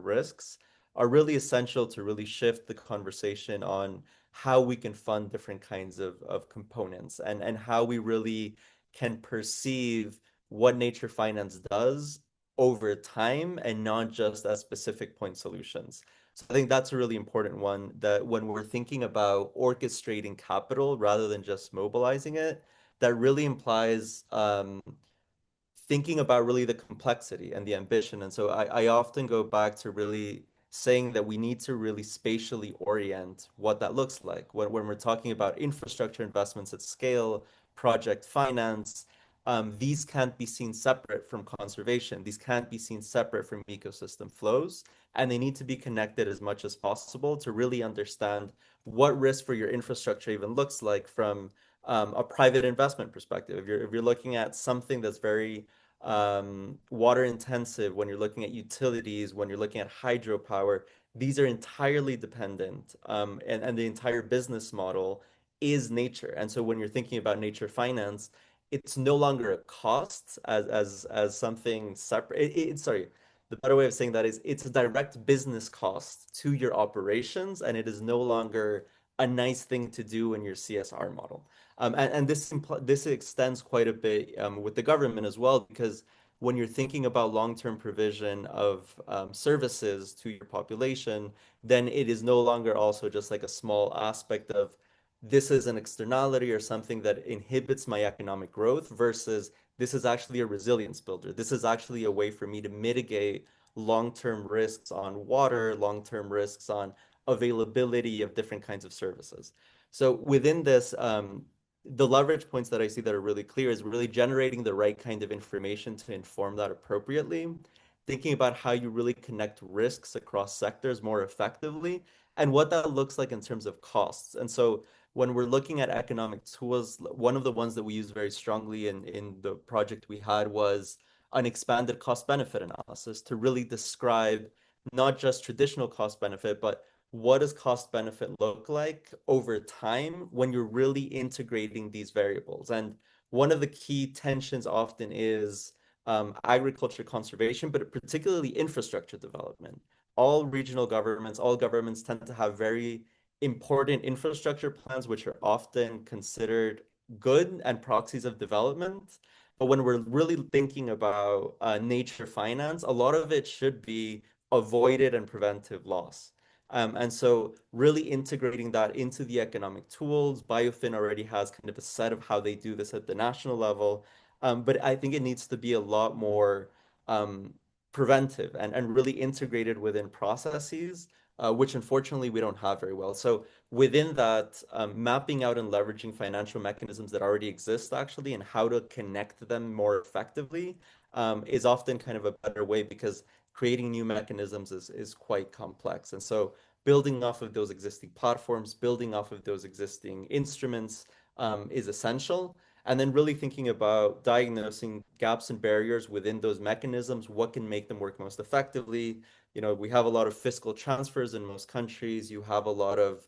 risks are really essential to really shift the conversation on how we can fund different kinds of components, and how we really can perceive what nature finance does over time and not just as specific point solutions. So I think that's a really important one, that when we're thinking about orchestrating capital rather than just mobilizing it, that really implies thinking about really the complexity and the ambition. And so I often go back to really saying that we need to really spatially orient what that looks like. When we're talking about infrastructure investments at scale, project finance, these can't be seen separate from conservation. These can't be seen separate from ecosystem flows, and they need to be connected as much as possible to really understand what risk for your infrastructure even looks like from a private investment perspective. If you're looking at something that's very water intensive, when you're looking at utilities, when you're looking at hydropower, these are entirely dependent, and the entire business model is nature. And so when you're thinking about nature finance, it's no longer a cost as something separate. Sorry, the better way of saying that is it's a direct business cost to your operations, and it is no longer a nice thing to do in your CSR model. And this extends quite a bit with the government as well, because when you're thinking about long-term provision of services to your population, then it is no longer also just like a small aspect of this is an externality or something that inhibits my economic growth, versus this is actually a resilience builder. This is actually a way for me to mitigate long-term risks on water, long-term risks on availability of different kinds of services. So within this, the leverage points that I see that are really clear is really generating the right kind of information to inform that appropriately, thinking about how you really connect risks across sectors more effectively, and what that looks like in terms of costs. And so when we're looking at economic tools, one of the ones that we use very strongly in the project we had was an expanded cost benefit analysis to really describe not just traditional cost benefit, but what does cost benefit look like over time when you're really integrating these variables. And one of the key tensions often is agriculture conservation, but particularly infrastructure development. All regional governments, all governments tend to have very important infrastructure plans, which are often considered good and proxies of development. But when we're really thinking about nature finance, a lot of it should be avoided and preventive loss. And so really integrating that into the economic tools. BioFin already has kind of a set of how they do this at the national level. But I think it needs to be a lot more preventive and really integrated within processes, which unfortunately we don't have very well. So within that, mapping out and leveraging financial mechanisms that already exist actually, and how to connect them more effectively, is often kind of a better way, because creating new mechanisms is quite complex. And so building off of those existing platforms, building off of those existing instruments is essential. And then really thinking about diagnosing gaps and barriers within those mechanisms, what can make them work most effectively. You know, we have a lot of fiscal transfers in most countries. You have a lot of,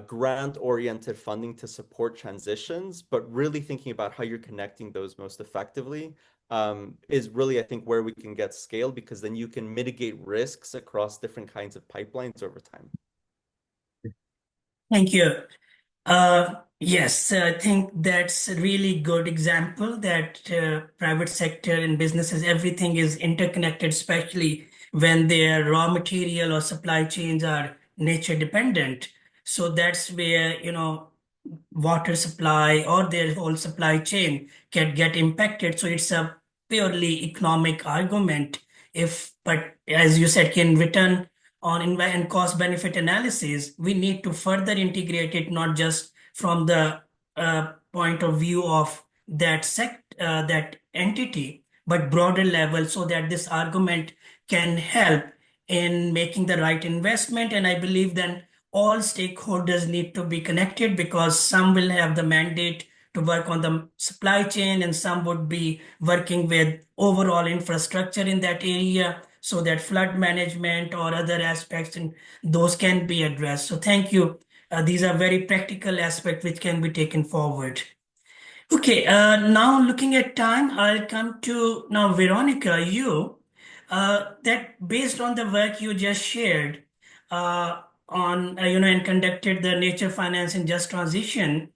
grant-oriented funding to support transitions, but really thinking about how you're connecting those most effectively is really, I think, where we can get scale, because then you can mitigate risks across different kinds of pipelines over time. Thank you. Yes, I think that's a really good example that private sector and businesses, everything is interconnected, especially when their raw material or supply chains are nature dependent. So that's where, water supply or their whole supply chain can get impacted. So it's a purely economic argument But as you said, can return on and cost benefit analysis, we need to further integrate it, not just from the point of view of that entity, but broader level, so that this argument can help in making the right investment. And I believe then all stakeholders need to be connected, because some will have the mandate to work on the supply chain and some would be working with overall infrastructure in that area, so that flood management or other aspects and those can be addressed. So thank you. These are very practical aspects which can be taken forward. Okay, now looking at time, I'll come to now Veronica, that based on the work you just shared and conducted the nature finance and just transition,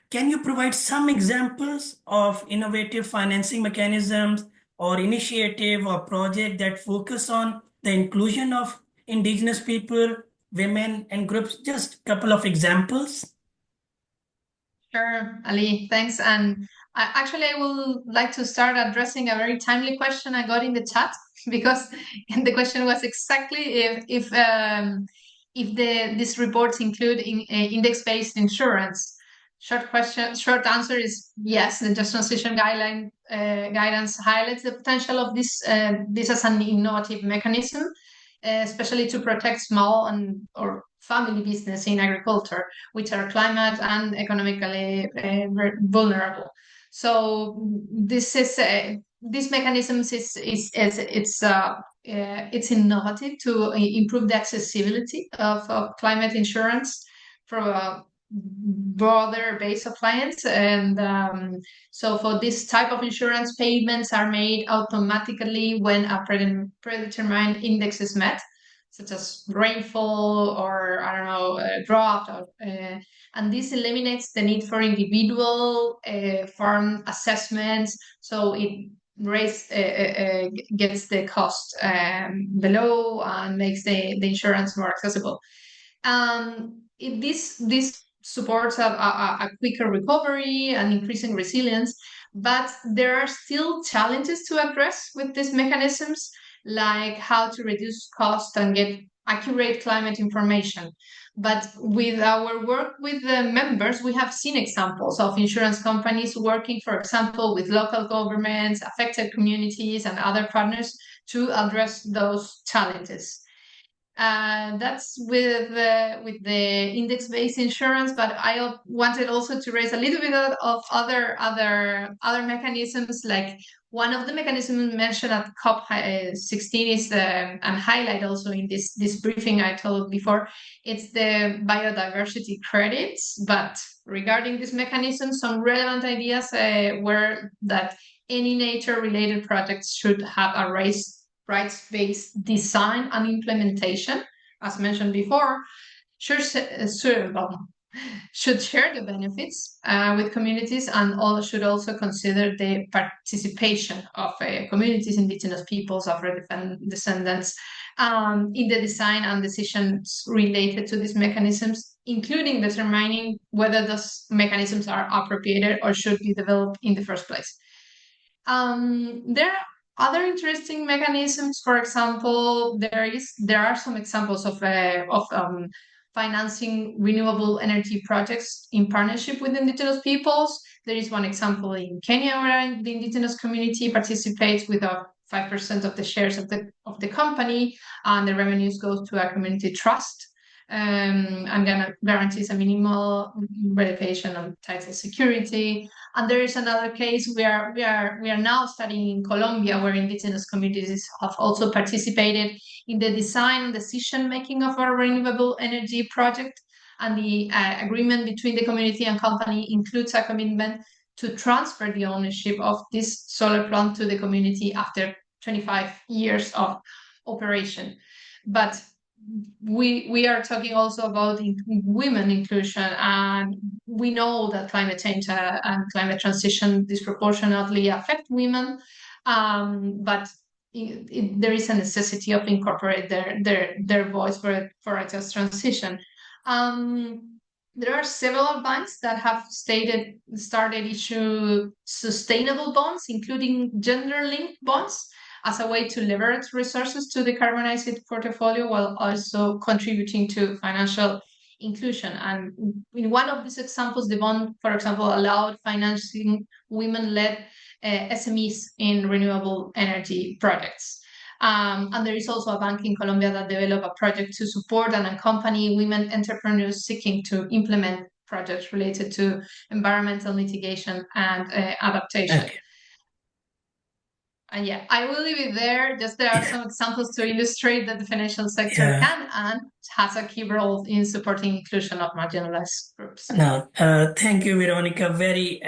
can you provide some examples of innovative financing mechanisms or initiative or project that focus on the inclusion of Indigenous people, women, and groups? Just a couple of examples. Sure, Ali, thanks. And I will like to start addressing a very timely question I got in the chat, because the question was exactly if these reports include index-based insurance. Short answer is yes. The Just Transition guidance highlights the potential of this as an innovative mechanism, especially to protect small or family business in agriculture, which are climate and economically vulnerable. So this mechanisms it's innovative to improve the accessibility of climate insurance from a broader base of clients. And so for this type of insurance, payments are made automatically when a predetermined index is met, such as rainfall or drought, and this eliminates the need for individual farm assessments. So it gets the cost below and makes the insurance more accessible. This supports a quicker recovery and increasing resilience, but there are still challenges to address with these mechanisms, like how to reduce cost and get accurate climate information. But with our work with the members, we have seen examples of insurance companies working, for example, with local governments, affected communities, and other partners to address those challenges. That's with the index-based insurance, but I wanted also to raise a little bit of other mechanisms. Like one of the mechanisms mentioned at COP16 is and highlight also in this briefing I told before, it's the biodiversity credits. But regarding this mechanism, some relevant ideas were that any nature-related projects should have a rights-based design and implementation, as mentioned before, should share the benefits with communities, and should also consider the participation of communities, indigenous peoples, Afro-descendants in the design and decisions related to these mechanisms, including determining whether those mechanisms are appropriated or should be developed in the first place. There are other interesting mechanisms. For example, there are some examples of financing renewable energy projects in partnership with indigenous peoples. There is one example in Kenya where the indigenous community participates with 5% of the shares of the company, and the revenues go to a community trust. And guarantees a minimal verification of title security. And there is another case where we are now studying in Colombia, where indigenous communities have also participated in the design and decision making of a renewable energy project. And the agreement between the community and company includes a commitment to transfer the ownership of this solar plant to the community after 25 years of operation. But we are talking also about women inclusion, and we know that climate change and climate transition disproportionately affect women, but there is a necessity of incorporate their voice for a just transition. There are several banks that have started issue sustainable bonds, including gender-linked bonds. as a way to leverage resources to decarbonize its portfolio while also contributing to financial inclusion. And in one of these examples, the bond, for example, allowed financing women-led SMEs in renewable energy projects. And there is also a bank in Colombia that developed a project to support and accompany women entrepreneurs seeking to implement projects related to environmental mitigation and adaptation. Okay. And yeah, I will leave it there. Just there are some examples to illustrate that the financial sector can and has a key role in supporting inclusion of marginalized groups. No, thank you, Veronica. Very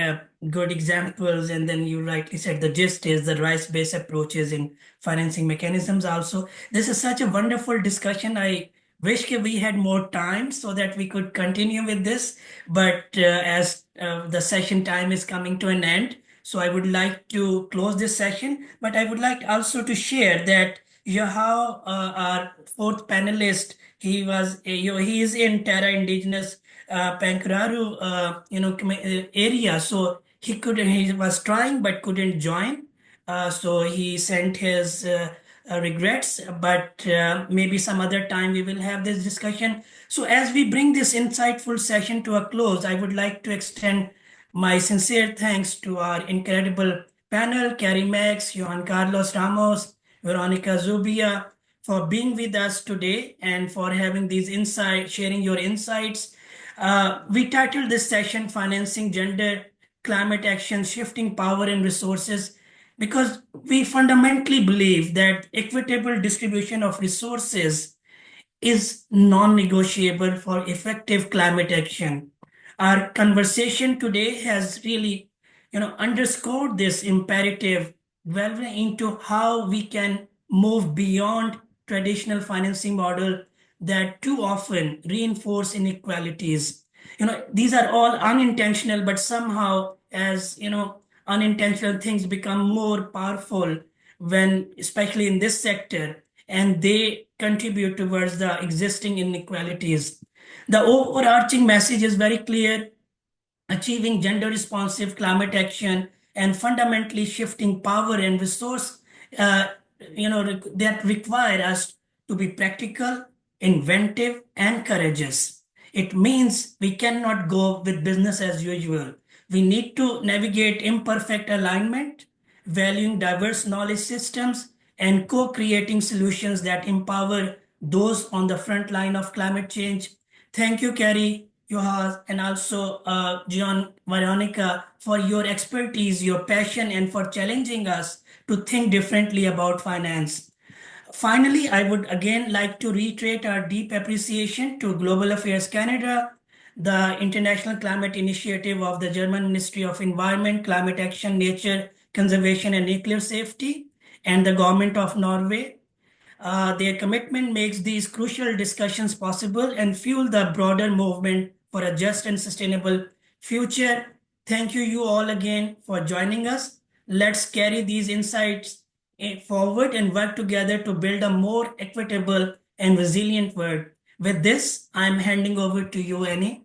good examples. And then you rightly said the gist is the rights-based approaches in financing mechanisms also. This is such a wonderful discussion. I wish we had more time so that we could continue with this. But as the session time is coming to an end, so I would like to close this session. But I would like also to share that Yohao, our fourth panelist, he is in Terra Indigenous Pancraru, area. So he was trying but couldn't join. So he sent his regrets, but maybe some other time we will have this discussion. So as we bring this insightful session to a close, I would like to extend my sincere thanks to our incredible panel, Carrie Max, Juan Carlos Ramos, Veronica Zubia, for being with us today and for having these insights, sharing your insights. We titled this session Financing Gender, Climate Action, Shifting Power and Resources, because we fundamentally believe that equitable distribution of resources is non-negotiable for effective climate action. Our conversation today has really, underscored this imperative, delving into how we can move beyond traditional financing model that too often reinforce inequalities. These are all unintentional, but somehow, as unintentional things become more powerful when, especially in this sector, and they contribute towards the existing inequalities. The overarching message is very clear: achieving gender responsive climate action and fundamentally shifting power and resource that require us to be practical, inventive, and courageous. It means we cannot go with business as usual. We need to navigate imperfect alignment, valuing diverse knowledge systems, and co-creating solutions that empower those on the front line of climate change. Thank you, Carrie, Yohaz, and also John, Veronica, for your expertise, your passion, and for challenging us to think differently about finance. Finally, I would again like to reiterate our deep appreciation to Global Affairs Canada, the International Climate Initiative of the German Ministry of Environment, Climate Action, Nature, Conservation, and Nuclear Safety, and the Government of Norway. Their commitment makes these crucial discussions possible and fuel the broader movement for a just and sustainable future. Thank you all again for joining us. Let's carry these insights forward and work together to build a more equitable and resilient world. With this, I'm handing over to you, Annie.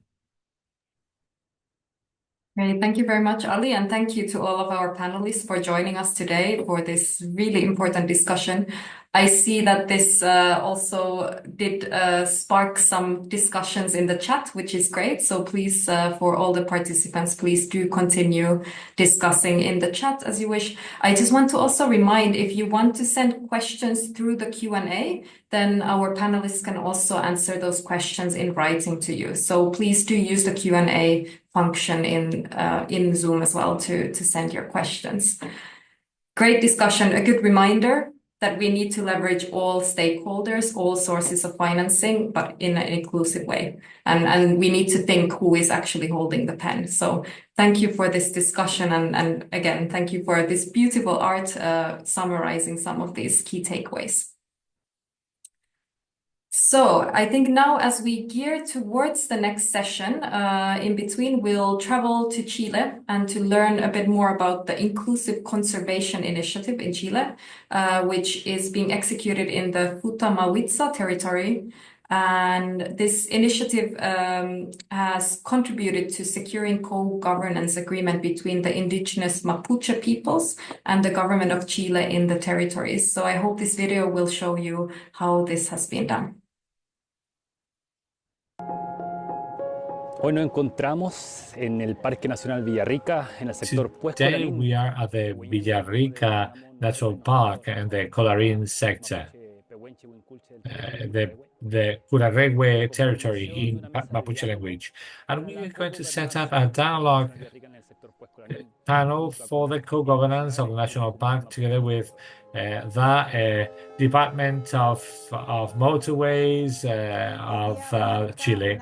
Great. Thank you very much, Ali, and thank you to all of our panelists for joining us today for this really important discussion. I see that this also did spark some discussions in the chat, which is great. So please, for all the participants, please do continue discussing in the chat as you wish. I just want to also remind, if you want to send questions through the Q&A, then our panelists can also answer those questions in writing to you. So please do use the Q&A function in Zoom as well to send your questions. Great discussion. A good reminder that we need to leverage all stakeholders, all sources of financing, but in an inclusive way. And we need to think who is actually holding the pen. So thank you for this discussion. And again, thank you for this beautiful art summarizing some of these key takeaways. So I think now as we gear towards the next session, in between, we'll travel to Chile and to learn a bit more about the Inclusive Conservation Initiative in Chile, which is being executed in the Futamawitsa territory. And this initiative has contributed to securing co-governance agreement between the indigenous Mapuche peoples and the government of Chile in the territories. So I hope this video will show you how this has been done. Hoy nos encontramos en el Parque Nacional Villarrica, en el sector Puesto Today we are at the Villarrica Natural Park and the Colarín sector, the Curaregüe territory in Mapuche language. And we are going to set up a dialogue panel for the co-governance of the national park together with the Department of Motorways of Chile.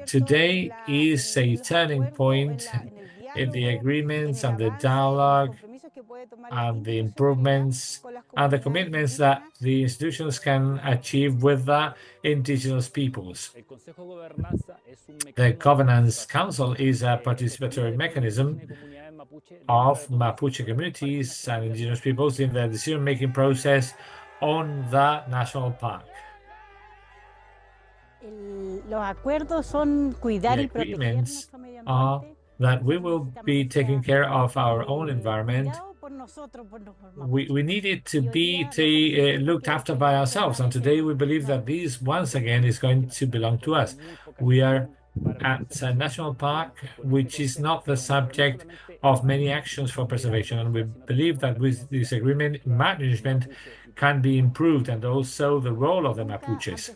Today is a turning point in the agreements and the dialogue and the improvements and the commitments that the institutions can achieve with the indigenous peoples. The Governance Council is a participatory mechanism of Mapuche communities and indigenous peoples in the decision-making process on the national park. Los acuerdos son cuidar y proteger nuestro medio ambiente. That we will be taking care of our own environment. We need it to be looked after by ourselves, and today we believe that this once again is going to belong to us. We are at a national park which is not the subject of many actions for preservation, and we believe that with this agreement management can be improved, and also the role of the Mapuches.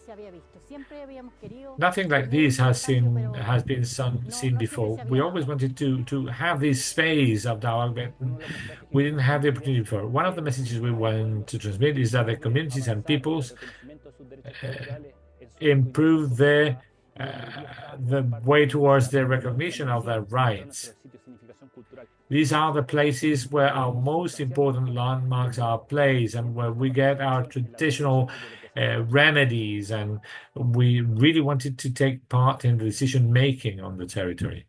Nothing like this has been seen before. We always wanted to have this space of dialogue, but we didn't have the opportunity before. One of the messages we want to transmit is that the communities and peoples improve the way towards the recognition of their rights. These are the places where our most important landmarks are placed and where we get our traditional remedies, and we really wanted to take part in the decision making on the territory.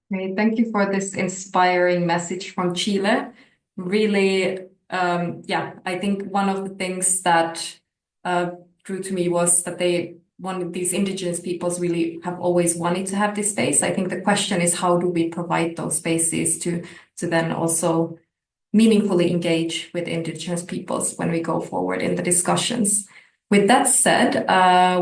Great, thank you for this inspiring message from Chile. Really, I think one of the things that drew to me was that these indigenous peoples really have always wanted to have this space. I think the question is, how do we provide those spaces to then also meaningfully engage with indigenous peoples when we go forward in the discussions? With that said,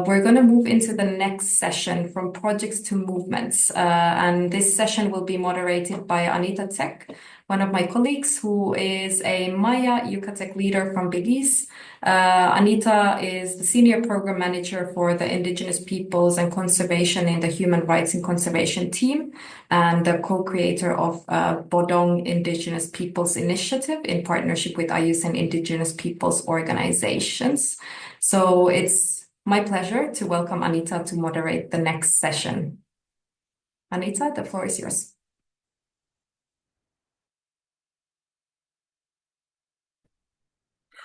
we're going to move into the next session, from projects to movements. And this session will be moderated by Anita Tech, one of my colleagues who is a Maya Yucatec leader from Belize. Anita is the Senior Program Manager for the Indigenous Peoples and Conservation in the Human Rights and Conservation team, and the co-creator of PODONG Indigenous Peoples Initiative in partnership with IUCN Indigenous Peoples organizations. So it's my pleasure to welcome Anita to moderate the next session. Anita, the floor is yours.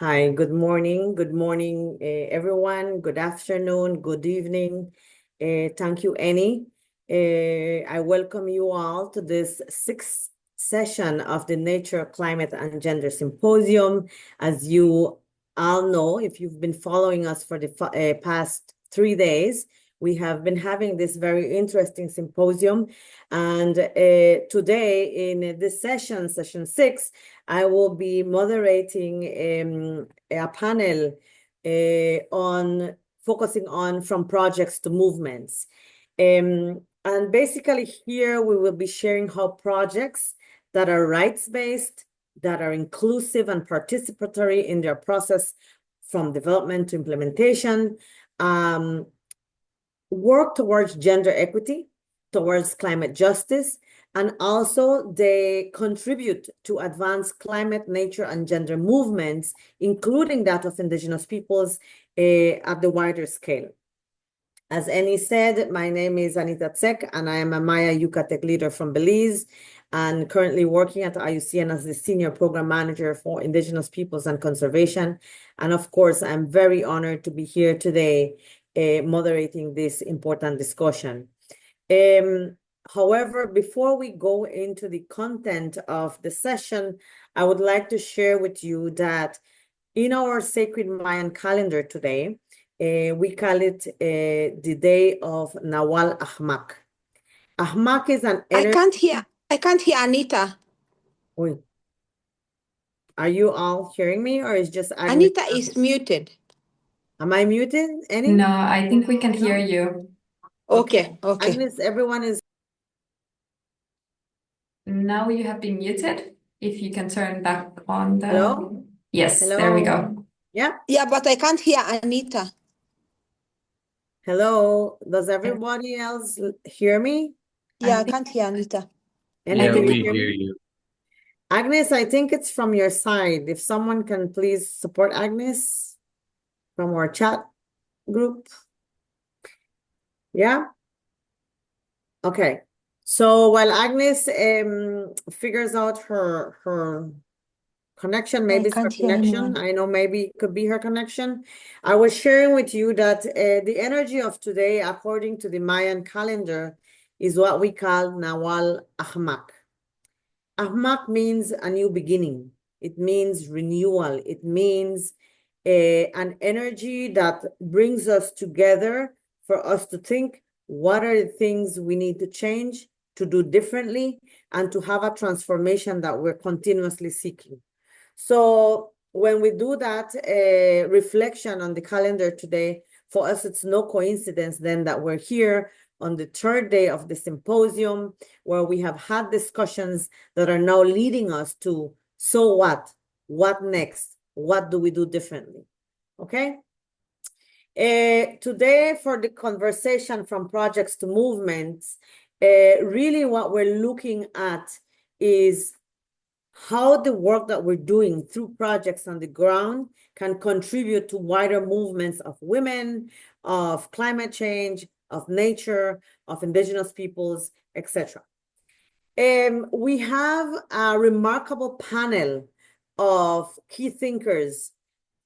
Hi, good morning, everyone. Good afternoon, good evening. Thank you, Annie. I welcome you all to this sixth session of the Nature, Climate, and Gender Symposium. As you all know, if you've been following us for the past 3 days, we have been having this very interesting symposium. And today in this session 6, I will be moderating a panel on focusing on from projects to movements. And basically here we will be sharing how projects that are rights-based, that are inclusive and participatory in their process from development to implementation, work towards gender equity, towards climate justice, and also they contribute to advance climate, nature, and gender movements, including that of indigenous peoples at the wider scale. As Annie said, my name is Anita Tsek, and I am a Maya Yucatec leader from Belize, and currently working at IUCN as the Senior Program Manager for Indigenous Peoples and Conservation. And of course, I'm very honored to be here today moderating this important discussion. However, before we go into the content of the session, I would like to share with you that In our sacred Mayan calendar today, we call it the day of Nawal Ahmak. Ahmak is an energy. I can't hear Anita. Wait. Are you all hearing me, or is just Agnes? Anita is muted. Am I muted? Any? No, I think we can hear you. Okay. Agnes, everyone is. Now you have been muted. If you can turn back on the. Hello? Yes, Hello? there we go. Yeah. Yeah, but I can't hear Anita. Hello. Does everybody else hear me? Yeah, I can't hear Anita. Yeah, we Hear hear me? you. Agnes, I think it's from your side. If someone can please support Agnes from our chat group. Yeah? Okay. So while Agnes figures out her connection, maybe it's her can't hear connection. anyone. I know maybe it could be her connection. I was sharing with you that the energy of today, according to the Mayan calendar, is what we call Nawal Ahmak. Ahmak means a new beginning. It means renewal. It means an energy that brings us together for us to think, what are the things we need to change, to do differently, and to have a transformation that we're continuously seeking. So when we do that reflection on the calendar today, for us, it's no coincidence then that we're here on the third day of the symposium, where we have had discussions that are now leading us to, so what? What next? What do we do differently? Okay? Today, for the conversation from projects to movements, really what we're looking at is how the work that we're doing through projects on the ground can contribute to wider movements of women, of climate change, of nature, of indigenous peoples, etc. We have a remarkable panel of key thinkers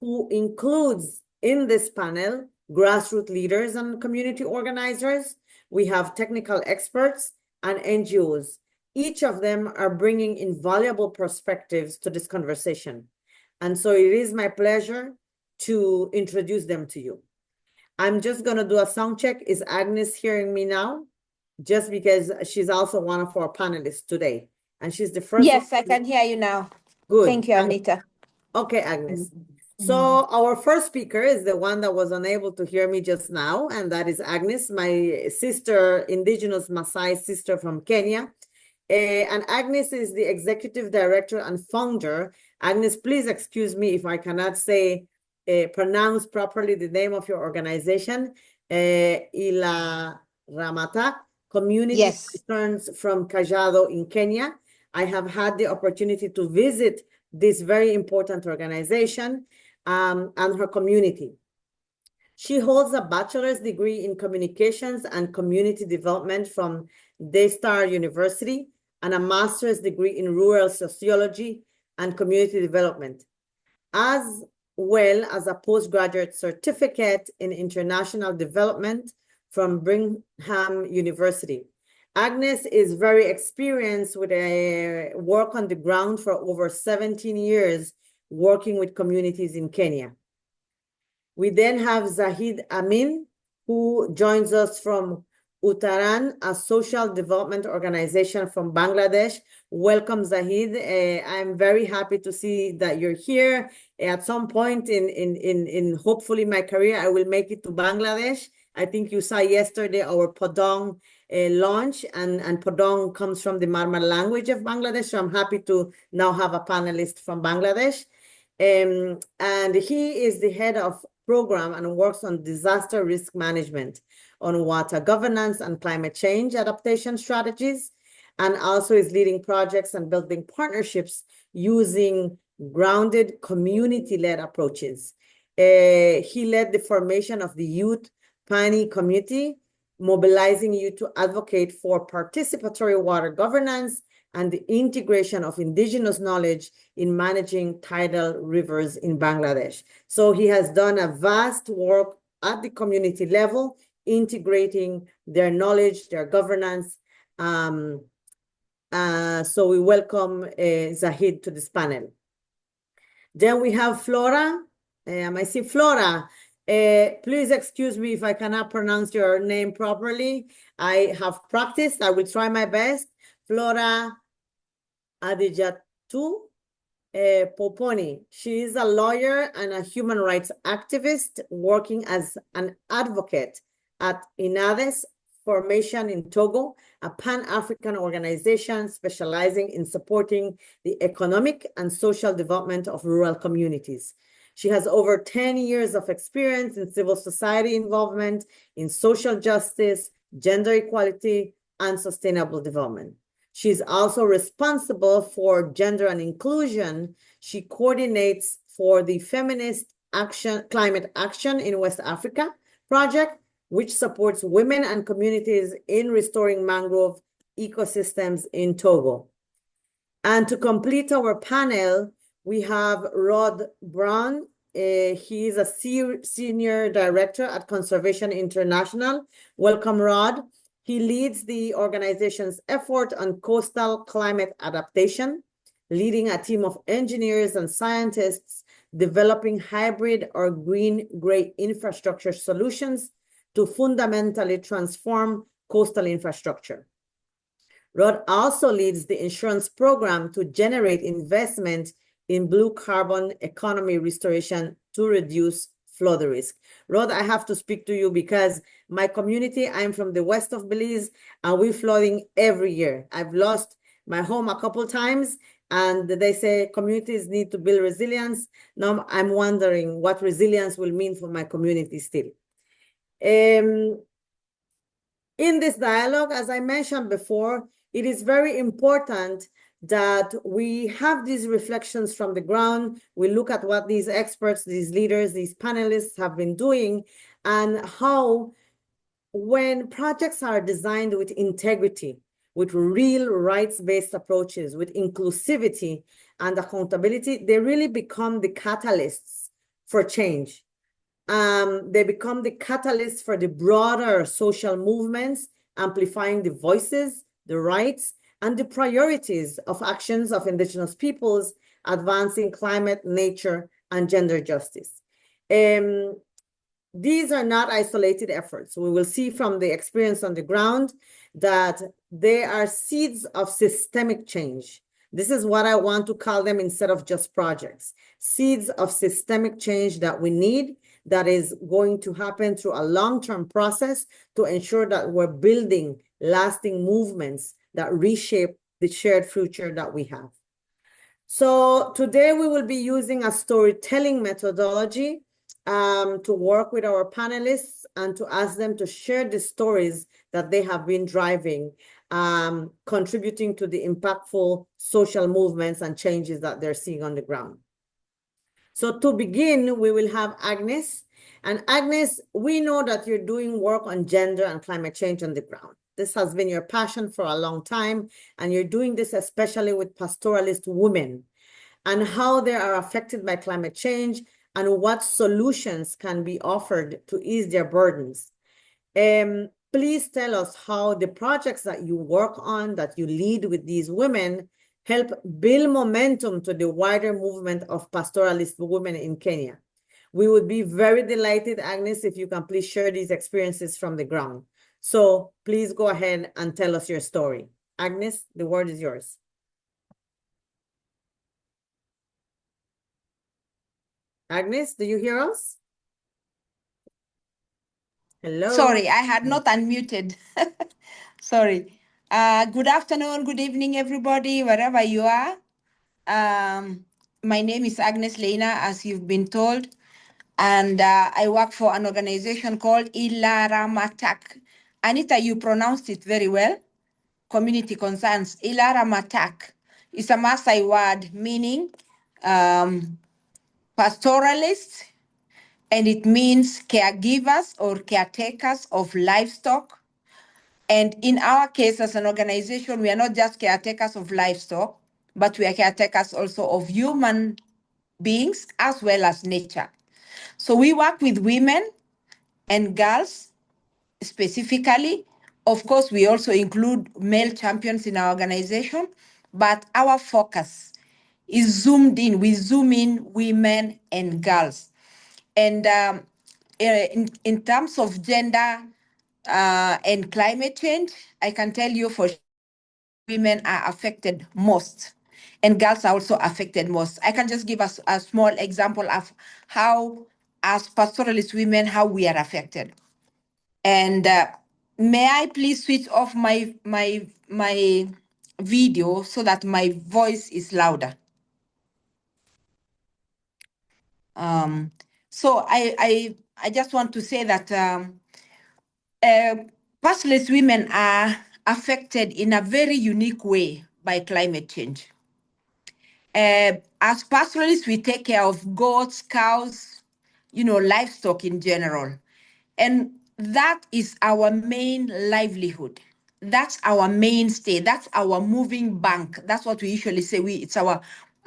who includes in this panel grassroots leaders and community organizers. We have technical experts and NGOs. Each of them are bringing invaluable perspectives to this conversation. And so it is my pleasure to introduce them to you. I'm just going to do a sound check. Is Agnes hearing me now? Just because she's also one of our panelists today. And she's the first. Yes, I can hear you now. Good. Thank you, Anita. Okay, Agnes. So our first speaker is the one that was unable to hear me just now, and that is Agnes, my sister, indigenous Maasai sister from Kenya. And Agnes is the executive director and founder. Agnes, please excuse me if I cannot pronounce properly the name of your organization, Ila Ramata Community Concerns from Kajiado in Kenya. I have had the opportunity to visit this very important organization and her community. She holds a bachelor's degree in communications and community development from Daystar University and a master's degree in rural sociology and community development, as well as a postgraduate certificate in international development from Brigham University. Agnes is very experienced with work on the ground for over 17 years, working with communities in Kenya. We then have Zahid Amin, who joins us from Uttaran, a social development organization from Bangladesh. Welcome, Zahid. I'm very happy to see that you're here. At some point in hopefully my career, I will make it to Bangladesh. I think you saw yesterday our PODONG launch, and PODONG comes from the Marmar language of Bangladesh. So I'm happy to now have a panelist from Bangladesh. And he is the head of program and works on disaster risk management, on water governance and climate change adaptation strategies, and also is leading projects and building partnerships using grounded community-led approaches. He led the formation of the Youth Pani community, mobilizing youth to advocate for participatory water governance and the integration of indigenous knowledge in managing tidal rivers in Bangladesh. So he has done a vast work at the community level, integrating their knowledge, their governance. So we welcome Zahid to this panel. Then we have Flora. I see Flora. Please excuse me if I cannot pronounce your name properly. I have practiced. I will try my best. Flora Adijatu Poponi. She is a lawyer and a human rights activist working as an advocate at INADES Formation in Togo, a Pan-African organization specializing in supporting the economic and social development of rural communities. She has over 10 years of experience in civil society involvement in social justice, gender equality, and sustainable development. She's also responsible for gender and inclusion. She coordinates for the Feminist Climate Action in West Africa project, which supports women and communities in restoring mangrove ecosystems in Togo. And to complete our panel, we have Rod Brown. He is a senior director at Conservation International. Welcome, Rod. He leads the organization's effort on coastal climate adaptation, leading a team of engineers and scientists developing hybrid or green-gray infrastructure solutions to fundamentally transform coastal infrastructure. Rod also leads the insurance program to generate investment in blue carbon economy restoration to reduce flood risk. Rod, I have to speak to you because my community, I'm from the west of Belize, and we're flooding every year. I've lost my home a couple times, and they say communities need to build resilience. Now I'm wondering what resilience will mean for my community still. In this dialogue, as I mentioned before, it is very important that we have these reflections from the ground. We look at what these experts, these leaders, these panelists have been doing, and how when projects are designed with integrity, with real rights-based approaches, with inclusivity and accountability, they really become the catalysts for change. They become the catalysts for the broader social movements, amplifying the voices, the rights, and the priorities of actions of Indigenous peoples, advancing climate, nature, and gender justice. These are not isolated efforts. We will see from the experience on the ground that they are seeds of systemic change. This is what I want to call them instead of just projects. Seeds of systemic change that we need, that is going to happen through a long-term process to ensure that we're building lasting movements that reshape the shared future that we have. So today we will be using a storytelling methodology to work with our panelists and to ask them to share the stories that they have been driving, contributing to the impactful social movements and changes that they're seeing on the ground. So to begin, we will have Agnes. And Agnes, we know that you're doing work on gender and climate change on the ground. This has been your passion for a long time, and you're doing this especially with pastoralist women and how they are affected by climate change and what solutions can be offered to ease their burdens. Please tell us how the projects that you work on, that you lead with these women, help build momentum to the wider movement of pastoralist women in Kenya. We would be very delighted, Agnes, if you can please share these experiences from the ground. So please go ahead and tell us your story. Agnes, the word is yours. Agnes, do you hear us? Hello? Sorry, I had not unmuted. Sorry. Good afternoon, good evening, everybody, wherever you are. My name is Agnes Leina, as you've been told, and I work for an organization called Ilaramatak. Anita, you pronounced it very well. Community concerns. Ilaramatak is a Maasai word meaning pastoralists, and it means caregivers or caretakers of livestock. And in our case, as an organization, we are not just caretakers of livestock, but we are caretakers also of human beings as well as nature. So we work with women and girls specifically. Of course, we also include male champions in our organization, but our focus is zoomed in. We zoom in women and girls. And in terms of gender and climate change, I can tell you for sure women are affected most, and girls are also affected most. I can just give us a small example of how, as pastoralist women, how we are affected. And may I please switch off my video so that my voice is louder. So I just want to say that pastoralist women are affected in a very unique way by climate change. As pastoralists, we take care of goats, cows, livestock in general. And that is our main livelihood. That's our mainstay. That's our moving bank. That's what we usually say. It's our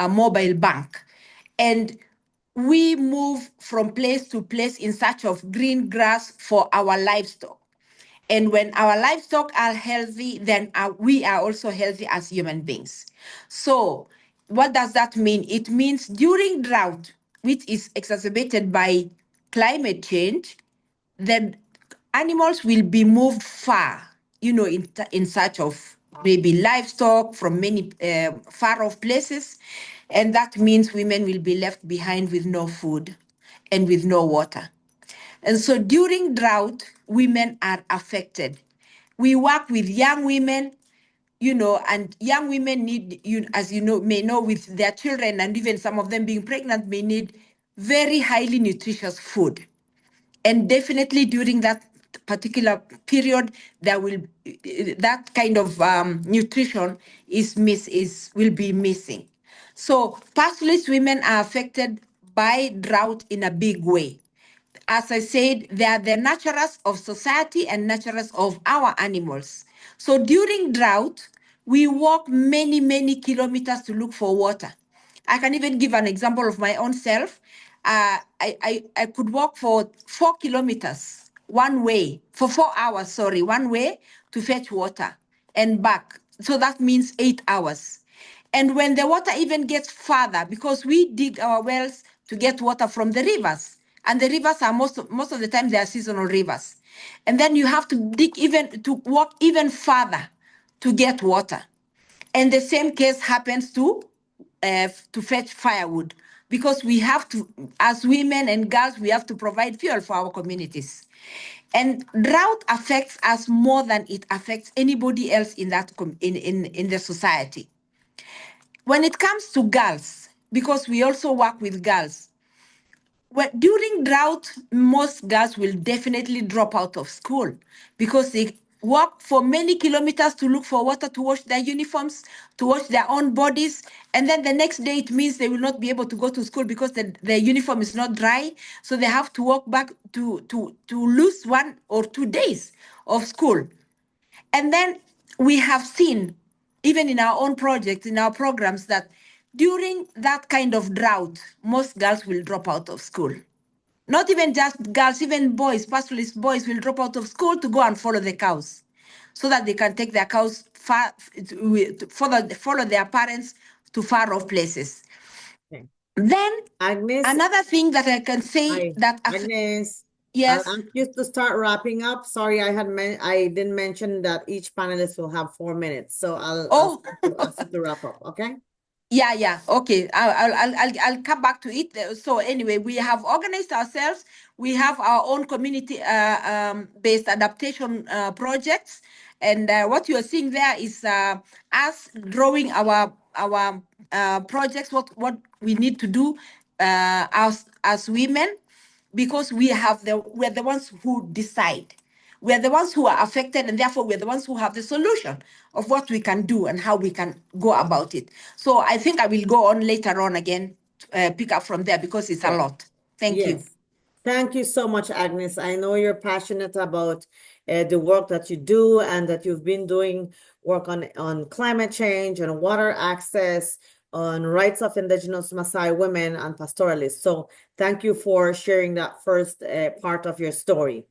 mobile bank. And we move from place to place in search of green grass for our livestock. And when our livestock are healthy, then we are also healthy as human beings. So what does that mean? It means during drought, which is exacerbated by climate change, the animals will be moved far, in search of maybe livestock from many far off places. And that means women will be left behind with no food and with no water. And so during drought, women are affected. We work with young women, and young women need, as may know, with their children, and even some of them being pregnant, may need very highly nutritious food. And definitely during that particular period, that kind of nutrition will be missing. So pastoralist women are affected by drought in a big way. As I said, they are the nurturers of society and nurturers of our animals. So during drought, we walk many, many kilometers to look for water. I can even give an example of my own self. I could walk for 4 kilometers one way, for 4 hours, one way to fetch water and back. So that means 8 hours. And when the water even gets farther, because we dig our wells to get water from the rivers, and the rivers are most of the time they are seasonal rivers. And then you have to walk even farther to get water. And the same case happens to fetch firewood, because we have to, as women and girls, we have to provide fuel for our communities. And drought affects us more than it affects anybody else in that in the society. When it comes to girls, because we also work with girls, during drought, most girls will definitely drop out of school because they walk for many kilometers to look for water to wash their uniforms, to wash their own bodies. And then the next day, it means they will not be able to go to school because their uniform is not dry. So they have to walk back to lose 1 or 2 days of school. And then we have seen, even in our own projects, in our programs, that during that kind of drought, most girls will drop out of school. Not even just girls, even boys, pastoralist boys will drop out of school to go and follow the cows so that they can take their cows far, follow their parents to far off places. Okay. Then Agnes, another thing that I can say that Agnes, yes, I'll ask you to start wrapping up. Sorry, I didn't mention that each panelist will have 4 minutes, so I'll ask you to wrap up. Okay. Yeah. Okay. I'll come back to it. So anyway, we have organized ourselves. We have our own community based adaptation projects, and what you are seeing there is us drawing our projects. What we need to do as women, because we're the ones who decide. We're the ones who are affected, and therefore we're the ones who have the solution of what we can do and how we can go about it. So I think I will go on later on again, pick up from there, because it's a lot. Thank you. Thank you so much, Agnes. I know you're passionate about the work that you do, and that you've been doing work on climate change and water access, on rights of Indigenous Maasai women and pastoralists. So thank you for sharing that first part of your story.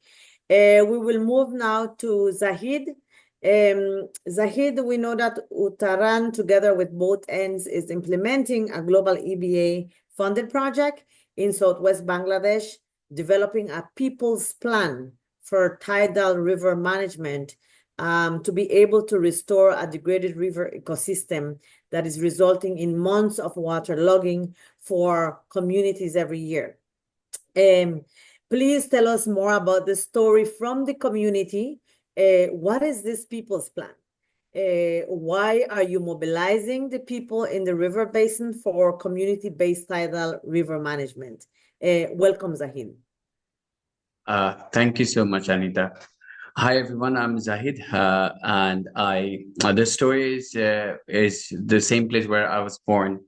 We will move now to Zahid. Zahid, we know that Uttaran, together with both ends, is implementing a global EbA funded project in Southwest Bangladesh, developing a people's plan for tidal river management to be able to restore a degraded river ecosystem that is resulting in months of waterlogging for communities every year. Please tell us more about the story from the community. What is this people's plan? Why are you mobilizing the people in the river basin for community-based tidal river management? Welcome, Zahid. Thank you so much, Anita. Hi, everyone. I'm Zahid, and the story is the same place where I was born.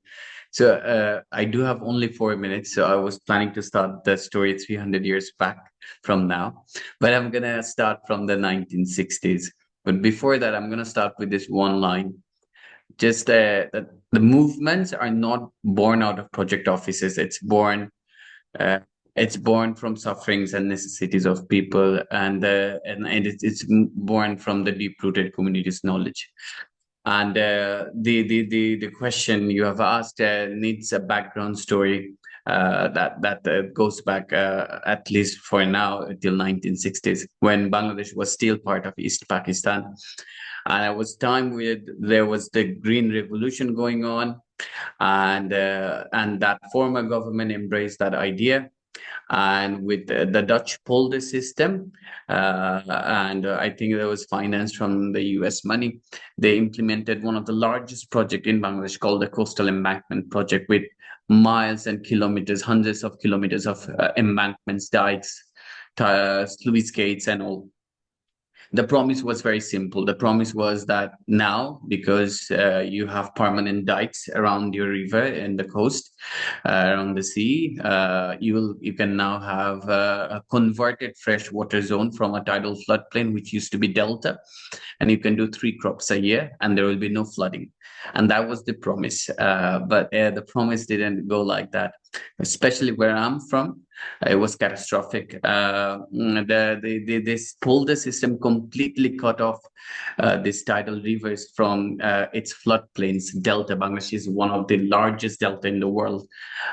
So I do have only 4 minutes, so I was planning to start the story 300 years back from now, but I'm gonna start from the 1960s. But before that, I'm gonna start with this one line. Just that the movements are not born out of project offices. It's born from sufferings and necessities of people, and it's born from the deep-rooted community's knowledge. And the question you have asked needs a background story that goes back at least for now till 1960s, when Bangladesh was still part of East Pakistan. And it was time there was the Green Revolution going on, and that former government embraced that idea. And with the Dutch pulled the system, and I think there was finance from the US money. They implemented one of the largest projects in Bangladesh called the Coastal Embankment Project, with miles and kilometers, hundreds of kilometers of embankments, dikes, sluice gates, and all. The promise was very simple. The promise was that now, because you have permanent dikes around your river and the coast, around the sea, you can now have a converted freshwater zone from a tidal floodplain, which used to be delta, and you can do 3 crops a year, and there will be no flooding. And that was the promise. But the promise didn't go like that, especially where I'm from. It was catastrophic. This pulled the system, completely cut off these tidal rivers from its floodplains. Delta, Bangladesh is one of the largest delta in the world,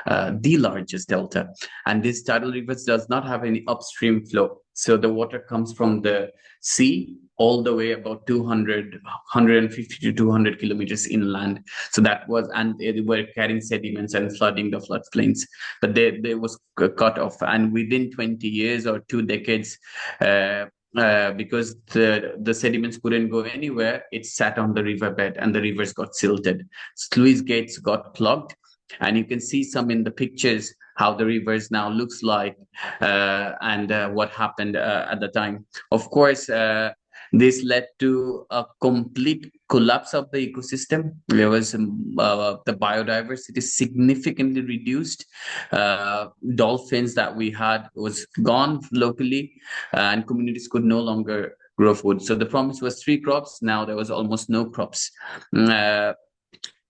the largest delta. And this tidal rivers does not have any upstream flow. So the water comes from the sea all the way about 150 to 200 kilometers inland. So that was, and they were carrying sediments and flooding the floodplains. But they was cut off, and within 20 years or 2 decades, because the sediments couldn't go anywhere, it sat on the riverbed, and the rivers got silted. Sluice gates got clogged, and you can see some in the pictures how the rivers now looks like, and what happened at the time. Of course, this led to a complete collapse of the ecosystem. There was the biodiversity significantly reduced. Dolphins that we had was gone locally, and communities could no longer grow food. So the promise was 3 crops. Now there was almost no crops.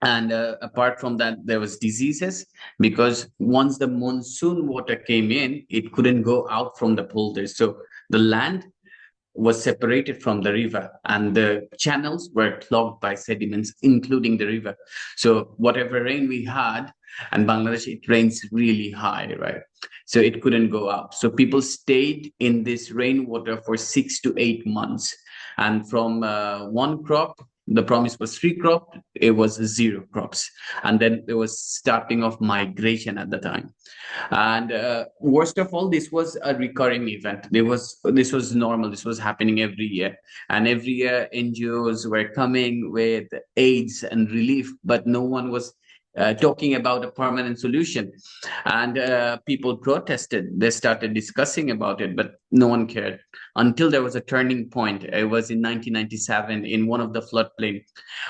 And apart from that, there was diseases, because once the monsoon water came in, it couldn't go out from the polders. So the land was separated from the river, and the channels were clogged by sediments, including the river. So whatever rain we had, and Bangladesh, it rains really high, right? So it couldn't go up. So people stayed in this rainwater for 6 to 8 months. And from 1 crop, the promise was 3 crops, it was 0 crops. And then there was starting of migration at the time. And worst of all, this was a recurring event. This was normal. This was happening every year. And every year NGOs were coming with aids and relief, but no one was talking about a permanent solution. And people protested. They started discussing about it, but no one cared until there was a turning point. It was in 1997 in one of the floodplain,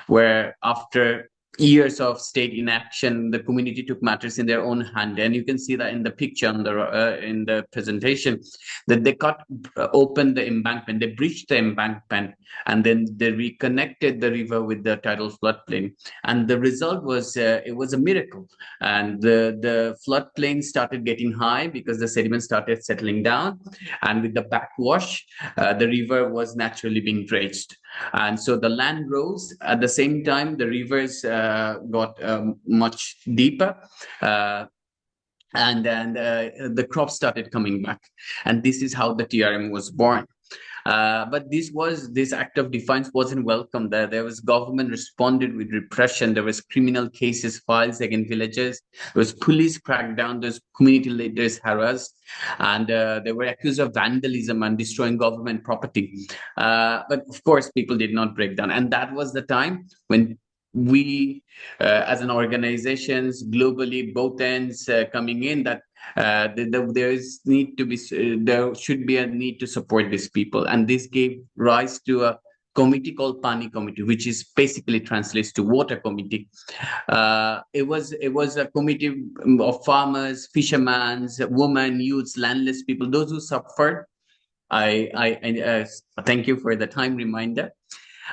where after years of state inaction, the community took matters in their own hand. And you can see that in the picture on in the presentation, that they cut open the embankment, they breached the embankment, and then they reconnected the river with the tidal floodplain. And the result was, it was a miracle. And the floodplain started getting high because the sediment started settling down. And with the backwash, the river was naturally being dredged. And so the land rose. At the same time, the rivers got much deeper. And then the crops started coming back. And this is how the TRM was born. But this act of defiance wasn't welcome. There was government responded with repression. There was criminal cases filed against villagers. There was police crackdown. There was community leaders harassed, and they were accused of vandalism and destroying government property. But of course, people did not break down, and that was the time when we, as an organizations globally, both ends coming in, that there should be a need to support these people, and this gave rise to a committee called Pani Committee, which is basically translates to water committee. It was a committee of farmers, fishermen, women, youths, landless people, those who suffered. I thank you for the time reminder.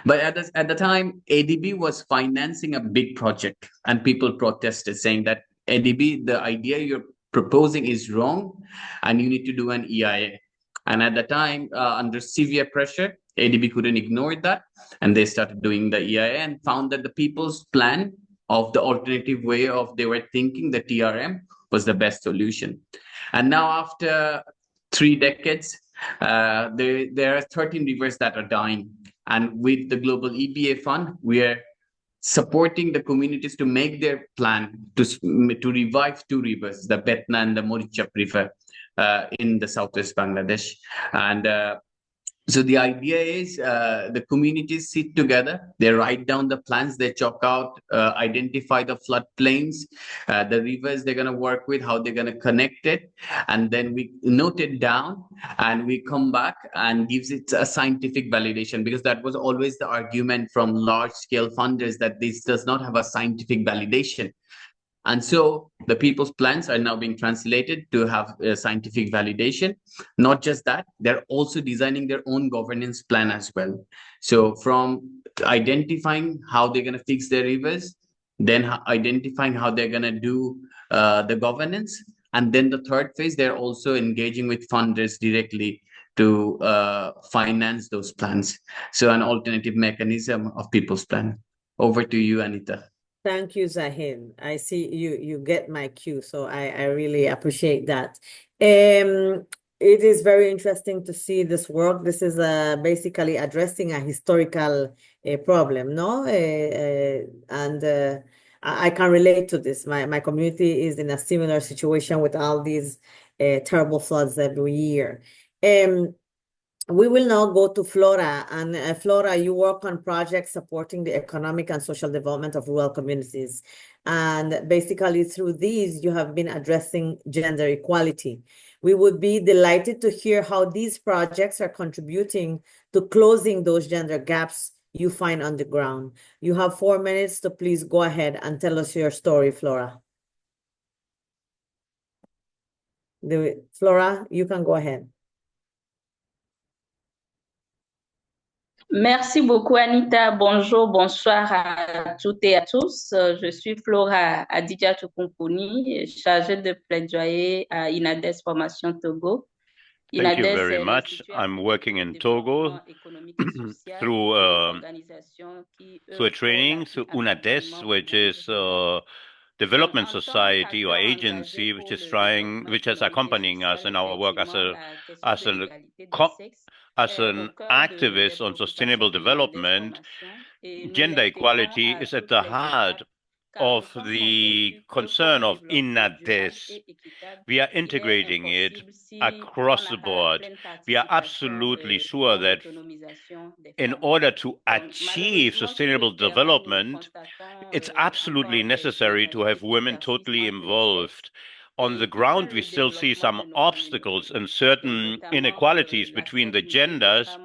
But at the time, ADB was financing a big project, and people protested, saying that ADB, the idea you're proposing is wrong, and you need to do an EIA. And at the time, under severe pressure, ADB couldn't ignore that, and they started doing the EIA and found that the people's plan of the alternative way of they were thinking, the TRM, was the best solution. And now, after 3 decades, there are 13 rivers that are dying. And with the global EbA Fund, we are supporting the communities to make their plan to revive 2 rivers, the Betna and the Morichap River in the southwest Bangladesh. And so the idea is the communities sit together, they write down the plans, they chalk out, identify the floodplains, the rivers they're going to work with, how they're going to connect it, and then we note it down and we come back and gives it a scientific validation, because that was always the argument from large-scale funders, that this does not have a scientific validation. And so the people's plans are now being translated to have scientific validation. Not just that, they're also designing their own governance plan as well. So from identifying how they're going to fix their rivers, then identifying how they're going to do the governance. And then the third phase, they're also engaging with funders directly to finance those plans. So an alternative mechanism of people's plan. Over to you, Anita. Thank you, Zahid. I see you get my cue, so I really appreciate that. It is very interesting to see this work. This is basically addressing a historical problem, no? And I can relate to this. My community is in a similar situation with all these terrible floods every year. We will now go to Flora, and Flora, you work on projects supporting the economic and social development of rural communities. And basically through these, you have been addressing gender equality. We would be delighted to hear how these projects are contributing to closing those gender gaps you find on the ground. You have 4 minutes, so please go ahead and tell us your story, Flora. Flora, you can go ahead. Merci beaucoup, Anita. Bonjour, bonsoir à toutes et à tous. Je suis Flora Adidja Tukumpuni, chargée de plaidoyer à INADES Formation Togo. Thank you very much. I'm working in Togo through a training through UNADES, which is a development society or agency which is accompanying us in our work as an activist on sustainable development. Gender equality is at the heart of the concern of INADES. We are integrating it across the board. We are absolutely sure that in order to achieve sustainable development, it's absolutely necessary to have women totally involved. On the ground, we still see some obstacles and certain inequalities between the genders,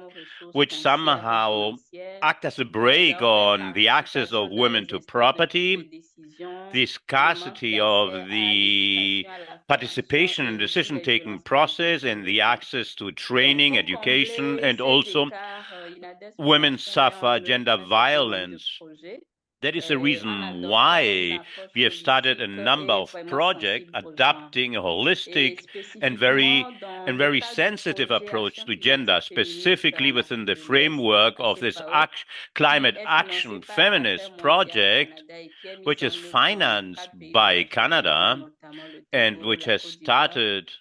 which somehow act as a brake on the access of women to property, the scarcity of the participation in decision-taking process, and the access to training, education, and also women suffer gender violence. That is the reason why we have started a number of projects adopting a holistic and very sensitive approach to gender, specifically within the framework of this climate action feminist project, which is financed by Canada and which has started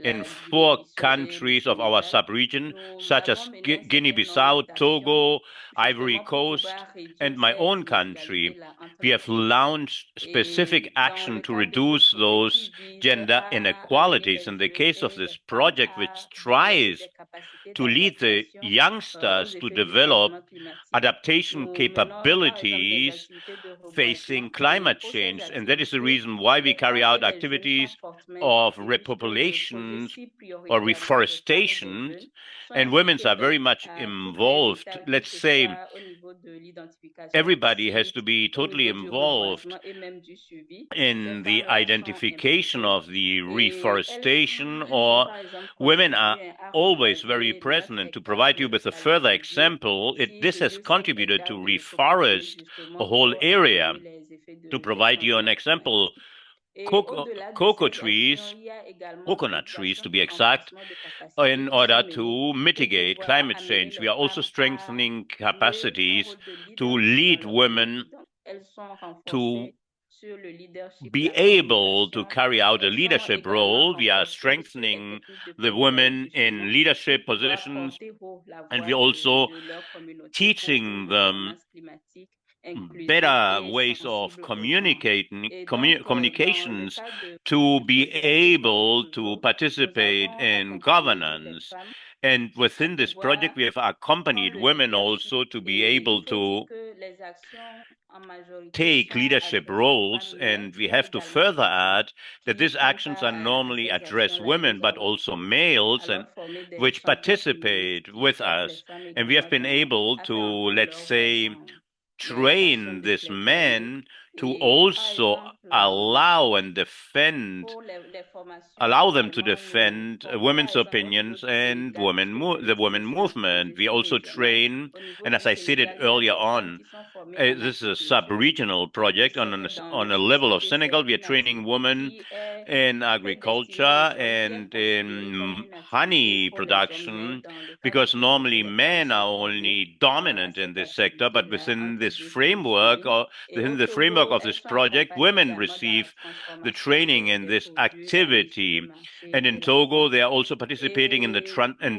in 4 countries of our sub-region, such as Guinea-Bissau, Togo, Ivory Coast, and my own country. We have launched specific action to reduce those gender inequalities. In the case of this project, which tries to lead the youngsters to develop adaptation capabilities facing climate change. And that is the reason why we carry out activities of repopulation or reforestation, and women are very much involved. Let's say everybody has to be totally involved in the identification of the reforestation, or women are always very present. And to provide you with a further example, this has contributed to reforest a whole area. To provide you an example, coconut trees to be exact, in order to mitigate climate change. We are also strengthening capacities to lead women to be able to carry out a leadership role. We are strengthening the women in leadership positions, and we're also teaching them better ways of communications to be able to participate in governance. And within this project, we have accompanied women also to be able to take leadership roles. And we have to further add that these actions are normally address women, but also males, and which participate with us. And we have been able to, let's say, train these men to also allow them to defend women's opinions and the women movement. We also train, and as I stated earlier on, this is a sub-regional project on a level of Senegal. We are training women in agriculture and in honey production, because normally men are only dominant in this sector, but within the framework of this project, women receive the training in this activity. And in Togo, they are also participating in the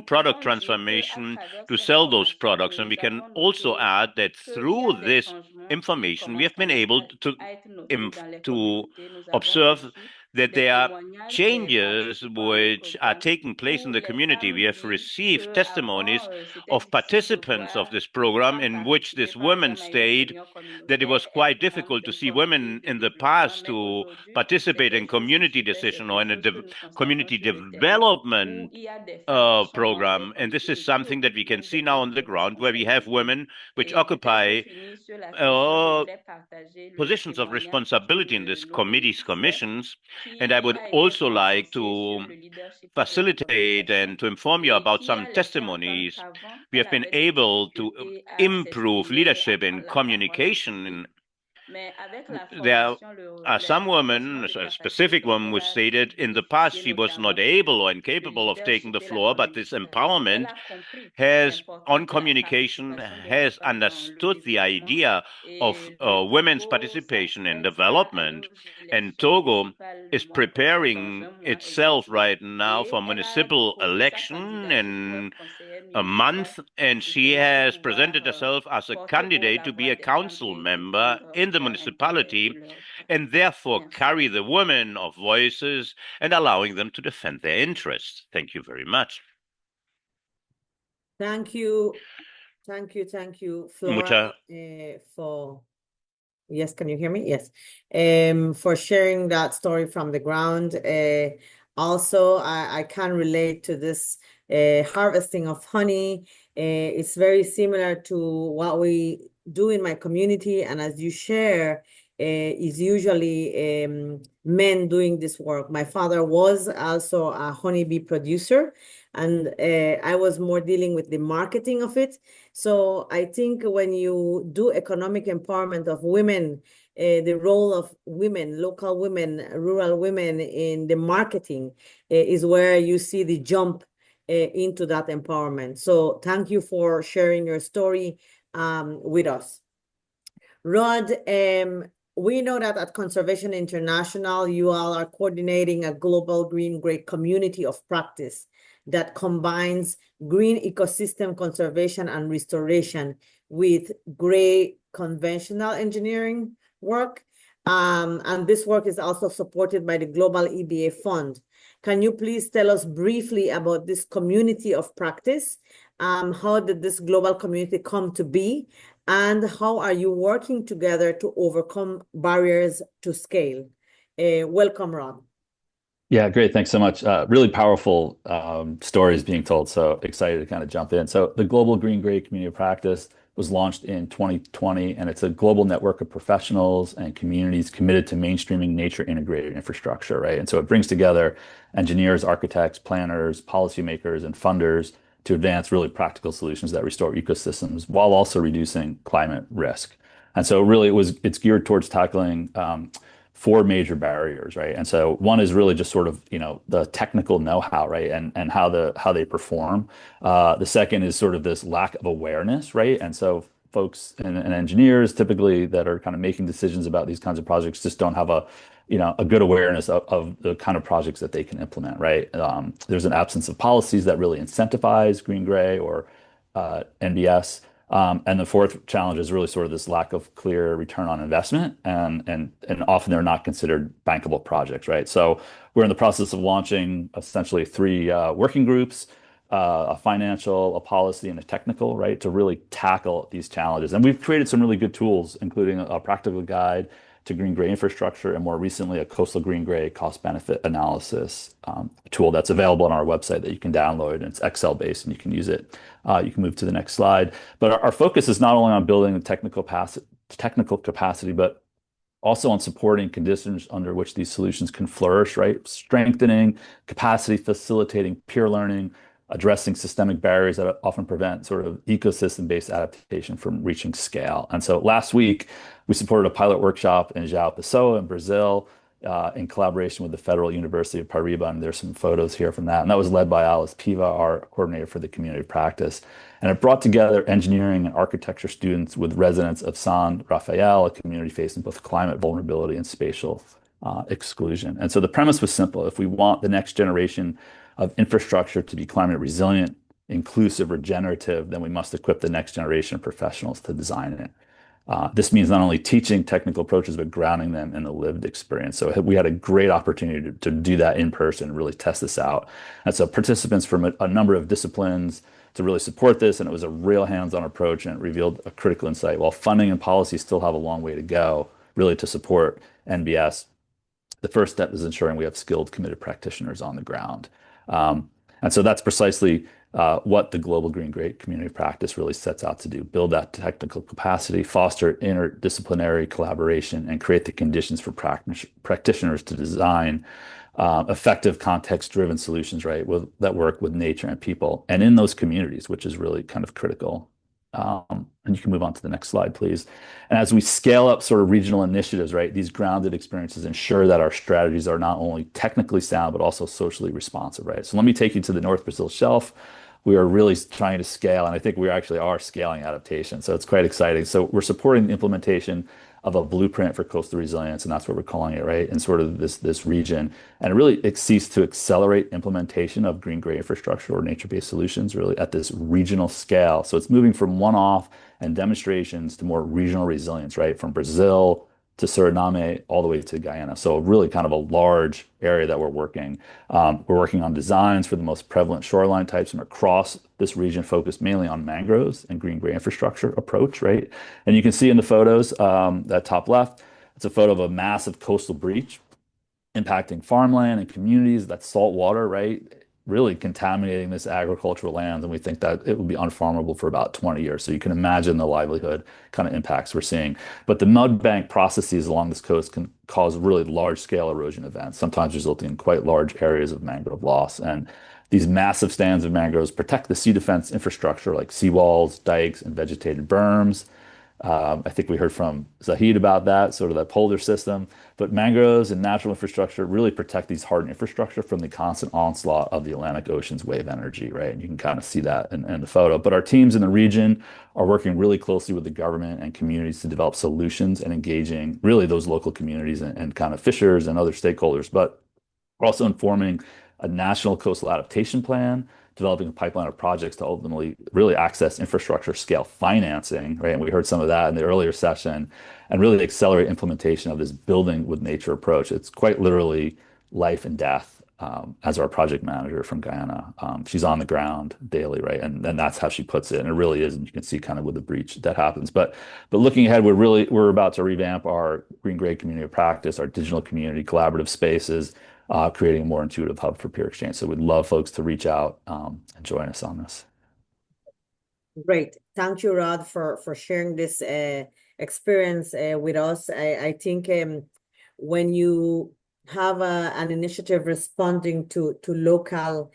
product transformation to sell those products. And we can also add that through this information, we have been able to observe that there are changes which are taking place in the community. We have received testimonies of participants of this program in which this women state that it was quite difficult to see women in the past to participate in community decision or in a community development program. And this is something that we can see now on the ground, where we have women which occupy positions of responsibility in these commissions. And I would also like to facilitate and to inform you about some testimonies. We have been able to improve leadership and communication. There are some women, a specific woman who stated in the past she was not able or incapable of taking the floor, but this empowerment on communication has understood the idea of women's participation in development. And Togo is preparing itself right now for municipal election in a month, and she has presented herself as a candidate to be a council member in the municipality, and therefore carry the women of voices and allowing them to defend their interests. Thank you very much. Thank you, Flora, for... Yes, can you hear me? Yes. For sharing that story from the ground. Also, I can relate to this harvesting of honey. It's very similar to what we do in my community, and as you share, is usually men doing this work. My father was also a honeybee producer, and I was more dealing with the marketing of it. So I think when you do economic empowerment of women, the role of women, local women, rural women in the marketing is where you see the jump into that empowerment. So thank you for sharing your story with us. Rod, we know that at Conservation International, you all are coordinating a global green-gray community of practice that combines green ecosystem conservation and restoration with gray conventional engineering work. And this work is also supported by the Global EbA Fund. Can you please tell us briefly about this community of practice? How did this global community come to be? And how are you working together to overcome barriers to scale? Welcome, Rod. Yeah, great. Thanks so much. Really powerful stories being told. So excited to kind of jump in. So the Global Green Gray Community of Practice was launched in 2020, and it's a global network of professionals and communities committed to mainstreaming nature integrated infrastructure, right? And so it brings together engineers, architects, planners, policymakers, and funders to advance really practical solutions that restore ecosystems while also reducing climate risk. And so really it's geared towards tackling four major barriers, right? And so one is really just sort of, the technical know-how, right? And how they perform. The second is sort of this lack of awareness, right? And so folks and engineers typically that are kind of making decisions about these kinds of projects just don't have a good awareness of the kind of projects that they can implement, right? There's an absence of policies that really incentivize green gray or NBS. And the fourth challenge is really sort of this lack of clear return on investment, and often they're not considered bankable projects, right? So we're in the process of launching essentially three working groups, a financial, a policy, and a technical, right, to really tackle these challenges. And we've created some really good tools, including a practical guide to green gray infrastructure, and more recently a coastal green gray cost benefit analysis tool that's available on our website that you can download, and it's Excel based and you can use it. You can move to the next slide. But our focus is not only on building the technical capacity, but also on supporting conditions under which these solutions can flourish, right? Strengthening capacity, facilitating peer learning, addressing systemic barriers that often prevent sort of ecosystem-based adaptation from reaching scale. And so last week, we supported a pilot workshop in João Pessoa in Brazil in collaboration with the Federal University of Paraíba. And there's some photos here from that. And that was led by Alice Piva, our coordinator for the community practice. And it brought together engineering and architecture students with residents of San Rafael, a community facing both climate vulnerability and spatial exclusion. And so the premise was simple. If we want the next generation of infrastructure to be climate resilient, inclusive, regenerative, then we must equip the next generation of professionals to design it. This means not only teaching technical approaches, but grounding them in the lived experience. So we had a great opportunity to do that in person, really test this out. And so participants from a number of disciplines to really support this, and it was a real hands-on approach, and it revealed a critical insight. While funding and policy still have a long way to go, really to support NBS, the first step is ensuring we have skilled, committed practitioners on the ground. And so that's precisely what the Global Green Gray Community of Practice really sets out to do: build that technical capacity, foster interdisciplinary collaboration, and create the conditions for practitioners to design effective context-driven solutions, right, that work with nature and people, and in those communities, which is really kind of critical. And you can move on to the next slide, please. And as we scale up sort of regional initiatives, right, these grounded experiences ensure that our strategies are not only technically sound, but also socially responsive, right? So let me take you to the North Brazil Shelf. We are really trying to scale, and I think we actually are scaling adaptation. So it's quite exciting. So we're supporting the implementation of a blueprint for coastal resilience, and that's what we're calling it, right? In sort of this region. And it really seeks to accelerate implementation of green gray infrastructure or nature-based solutions really at this regional scale. So it's moving from one-off and demonstrations to more regional resilience, right? From Brazil to Suriname all the way to Guyana. So really kind of a large area that we're working. We're working on designs for the most prevalent shoreline types from across this region, focused mainly on mangroves and green gray infrastructure approach, right? And you can see in the photos, that top left, it's a photo of a massive coastal breach impacting farmland and communities. That's salt water, right? Really contaminating this agricultural land. And we think that it will be unfarmable for about 20 years. So you can imagine the livelihood kind of impacts we're seeing. But the mud bank processes along this coast can cause really large scale erosion events, sometimes resulting in quite large areas of mangrove loss. And These massive stands of mangroves protect the sea defense infrastructure like seawalls, dikes, and vegetated berms. I think we heard from Zahid about that, sort of that polar system. But mangroves and natural infrastructure really protect these hardened infrastructure from the constant onslaught of the Atlantic Ocean's wave energy, right? And you can kind of see that in the photo. But our teams in the region are working really closely with the government and communities to develop solutions and engaging really those local communities and kind of fishers and other stakeholders. But we're also informing a national coastal adaptation plan, developing a pipeline of projects to ultimately really access infrastructure scale financing, right? And we heard some of that in the earlier session, and really accelerate implementation of this building with nature approach. It's quite literally life and death. As our project manager from Guyana, she's on the ground daily, right? And that's how she puts it. And it really is, and you can see kind of with the breach that happens. But looking ahead, we're about to revamp our Green Gray community of practice, our digital community collaborative spaces, creating a more intuitive hub for peer exchange. So we'd love folks to reach out and join us on this. Great. Thank you, Rod, for sharing this experience with us. I think when you have an initiative responding to local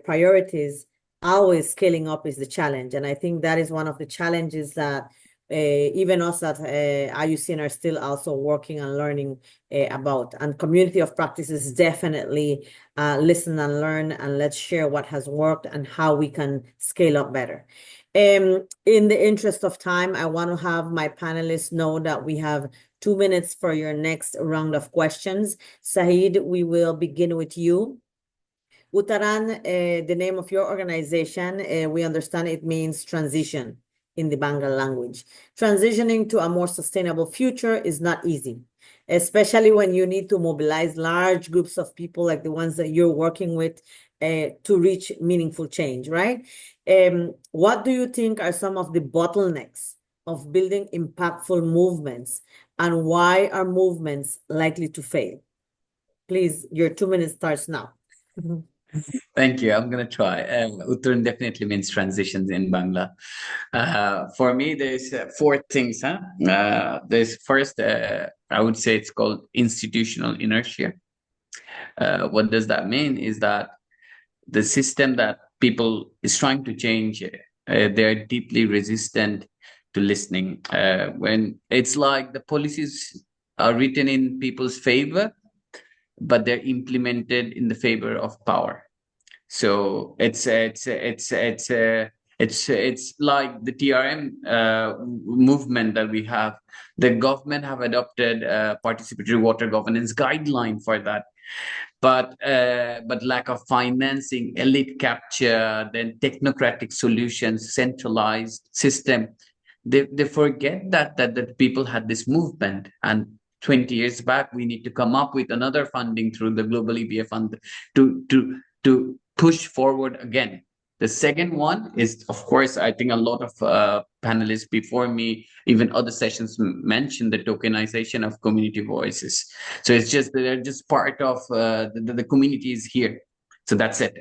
priorities, always scaling up is the challenge. And I think that is one of the challenges that even us at IUCN are still also working and learning about. And community of practice is definitely listen and learn, and let's share what has worked and how we can scale up better. In the interest of time, I want to have my panelists know that we have 2 minutes for your next round of questions. Saeed, we will begin with you. Uttaran, the name of your organization, we understand it means transition in the Bengal language. Transitioning to a more sustainable future is not easy, especially when you need to mobilize large groups of people like the ones that you're working with to reach meaningful change, right? What do you think are some of the bottlenecks of building impactful movements, and why are movements likely to fail? Please, your 2 minutes starts now. Thank you. I'm going to try. Uttaran definitely means transitions in Bangla. For me, there's 4 things. There's first, I would say it's called institutional inertia. What does that mean? Is that the system that people is trying to change, they're deeply resistant to listening. When it's like the policies are written in people's favor, but they're implemented in the favor of power. So it's like the TRM movement that we have. The government have adopted a participatory water governance guideline for that, but lack of financing, elite capture, then technocratic solutions, centralized system. They forget that the people had this movement, and 20 years back we need to come up with another funding through the global EbA Fund to push forward again. The second one is, of course, I think a lot of panelists before me, even other sessions mentioned the tokenization of community voices. So it's just they're just part of the community is here. So that's it.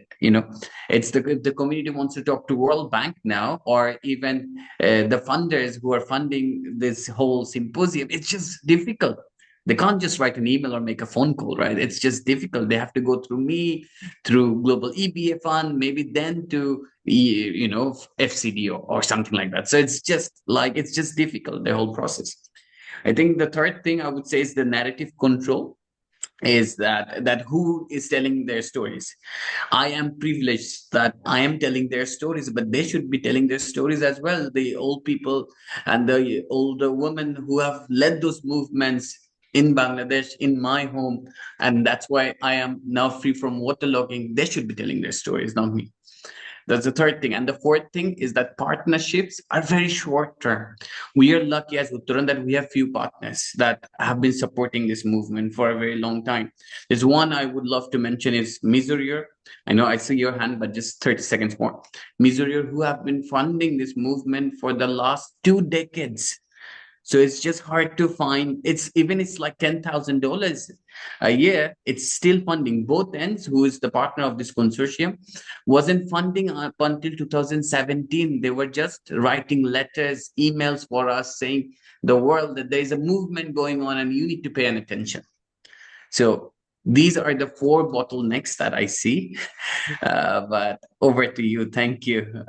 It's the community wants to talk to World Bank now, or even the funders who are funding this whole symposium. It's just difficult. They can't just write an email or make a phone call, right? It's just difficult. They have to go through me, through Global EbA Fund, maybe then to FCD or something like that. So it's just difficult, the whole process. I think the third thing I would say is the narrative control. Is that who is telling their stories? I am privileged that I am telling their stories, but they should be telling their stories as well. The old people and the older women who have led those movements in Bangladesh, in my home, and that's why I am now free from waterlogging. They should be telling their stories, not me. That's the third thing. And the fourth thing is that partnerships are very short term. We are lucky as Uttaran that we have few partners that have been supporting this movement for a very long time. There's one I would love to mention is Missourier. I know I see your hand, but just 30 seconds more. Missourier, who have been funding this movement for the last 2 decades. So it's just hard to find. It's like $10,000 a year. It's still funding both ends. Who is the partner of this consortium wasn't funding up until 2017. They were just writing letters, emails for us saying the world that there is a movement going on and you need to pay attention. So these are the four bottlenecks that I see. But over to you. Thank you.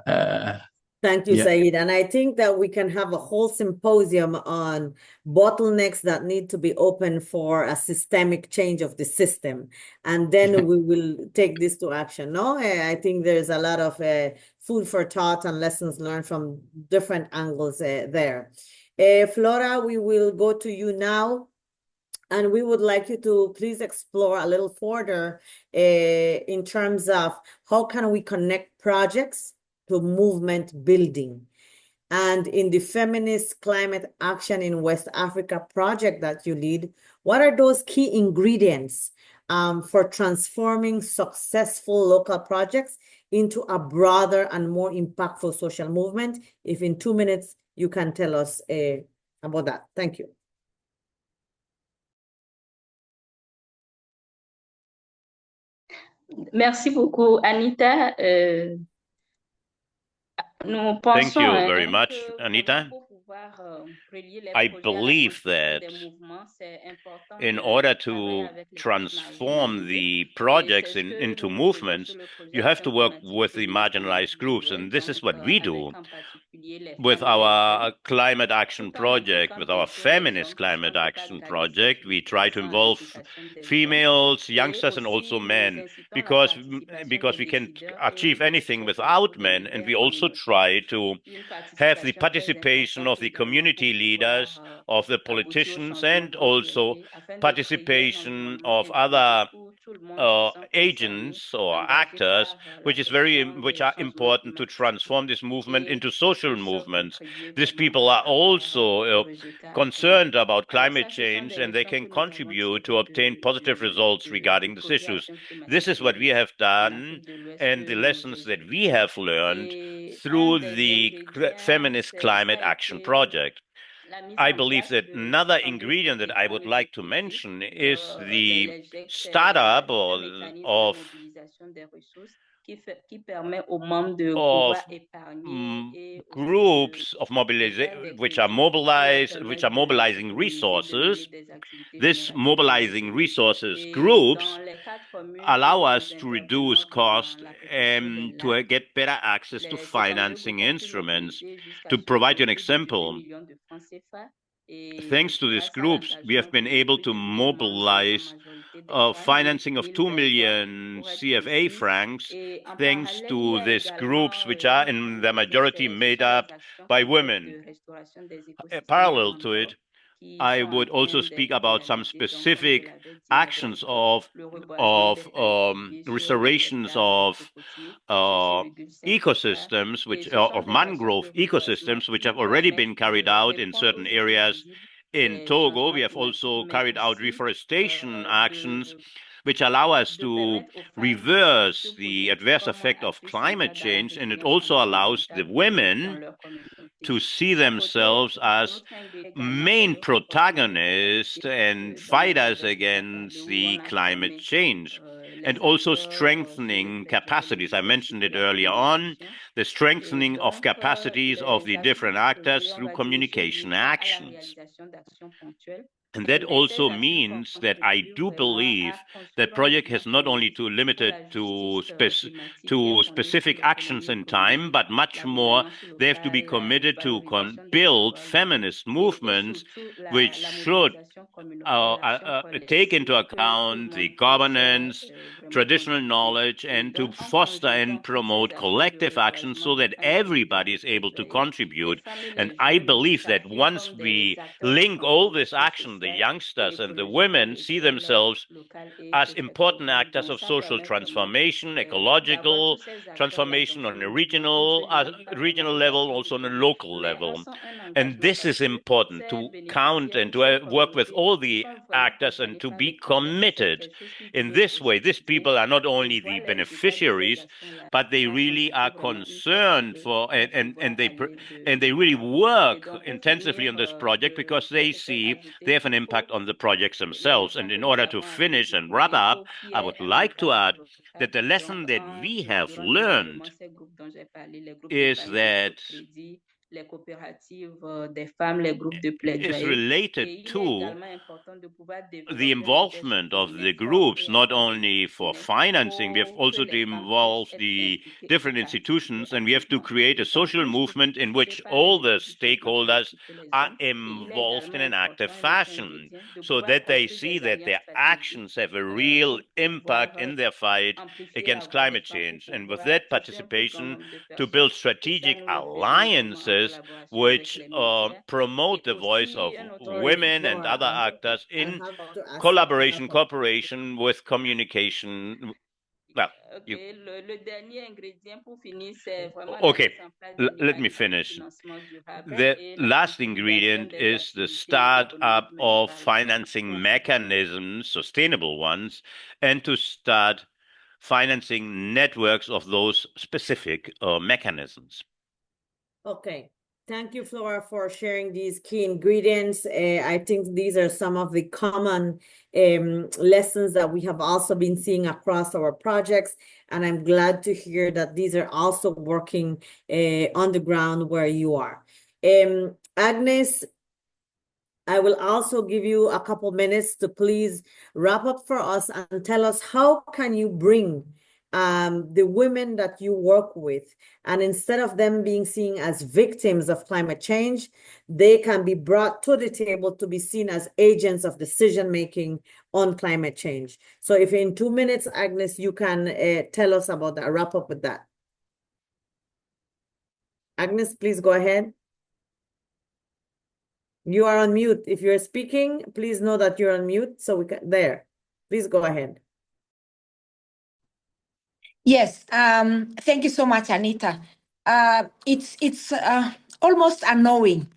Thank you, Yeah. Saeed. And I think that we can have a whole symposium on bottlenecks that need to be open for a systemic change of the system. And then we will take this to action. No, I think there's a lot of food for thought and lessons learned from different angles there. Flora, we will go to you now. And we would like you to please explore a little further in terms of how can we connect projects to movement building. And in the Feminist Climate Action in West Africa project that you lead, what are those key ingredients for transforming successful local projects into a broader and more impactful social movement? If in 2 minutes you can tell us about that. Thank you. Merci beaucoup, Anita. Thank you very much, Anita. I believe that in order to transform the projects into movements, you have to work with the marginalized groups. And this is what we do with our climate action project, with our feminist climate action project. We try to involve females, youngsters, and also men, because we can't achieve anything without men. And we also try to have the participation of the community leaders, of the politicians, and also participation of other agents or actors, which are important to transform this movement into social movements. These people are also concerned about climate change, and they can contribute to obtain positive results regarding these issues. This is what we have done, and the lessons that we have learned through the Feminist Climate Action Project. I believe that another ingredient that I would like to mention is the startup of groups of which are mobilizing resources. This mobilizing resources groups allow us to reduce cost and to get better access to financing instruments. To provide you an example, thanks to these groups, we have been able to mobilize financing of 2 million CFA francs, thanks to these groups, which are in the majority made up by women. Parallel to it, I would also speak about some specific actions of restorations of ecosystems, of mangrove ecosystems, which have already been carried out in certain areas in Togo. We have also carried out reforestation actions, which allow us to reverse the adverse effect of climate change, and it also allows the women to see themselves as main protagonists and fighters against the climate change, and also strengthening capacities. I mentioned it earlier on, the strengthening of capacities of the different actors through communication actions. And that also means that I do believe that project has not only to limit it to specific actions in time, but much more, they have to be committed to build feminist movements, which should take into account the governance, traditional knowledge, and to foster and promote collective action so that everybody is able to contribute. And I believe that once we link all this action, the youngsters and the women see themselves as important actors of social transformation, ecological transformation on a regional level, also on a local level. And this is important to count and to work with all the actors and to be committed. In this way, these people are not only the beneficiaries, but they really are concerned for and they really work intensively on this project because they see they have an impact on the projects themselves. And in order to finish and wrap up, I would like to add that the lesson that we have learned is that les coopératives des femmes, les groupes de is plaidoyer. related to the involvement of the groups, not only for financing, we have also to involve the different institutions, and we have to create a social movement in which all the stakeholders are involved in an active fashion, so that they see that their actions have a real impact in their fight against climate change. And with that participation, to build strategic alliances which promote the voice of women and other actors in collaboration, cooperation with communication. Well, Le dernier ingrédient pour finir, c'est vraiment okay, la mise en place des let me mécanismes de finish. financement durable The et la last consolidation ingredient des is the activités start-up économiques of locales. financing mechanisms, sustainable ones, and to start financing networks of those specific mechanisms. Okay. Thank you, Flora, for sharing these key ingredients. I think these are some of the common lessons that we have also been seeing across our projects. And I'm glad to hear that these are also working on the ground where you are. Agnes, I will also give you a couple minutes to please wrap up for us and tell us how can you bring the women that you work with, and instead of them being seen as victims of climate change, they can be brought to the table to be seen as agents of decision-making on climate change. So if in 2 minutes, Agnes, you can tell us about that, wrap up with that. Agnes, please go ahead. You are on mute. If you're speaking, please know that you're on mute. So we can, there, please go ahead. Yes, thank you so much, Anita. It's almost annoying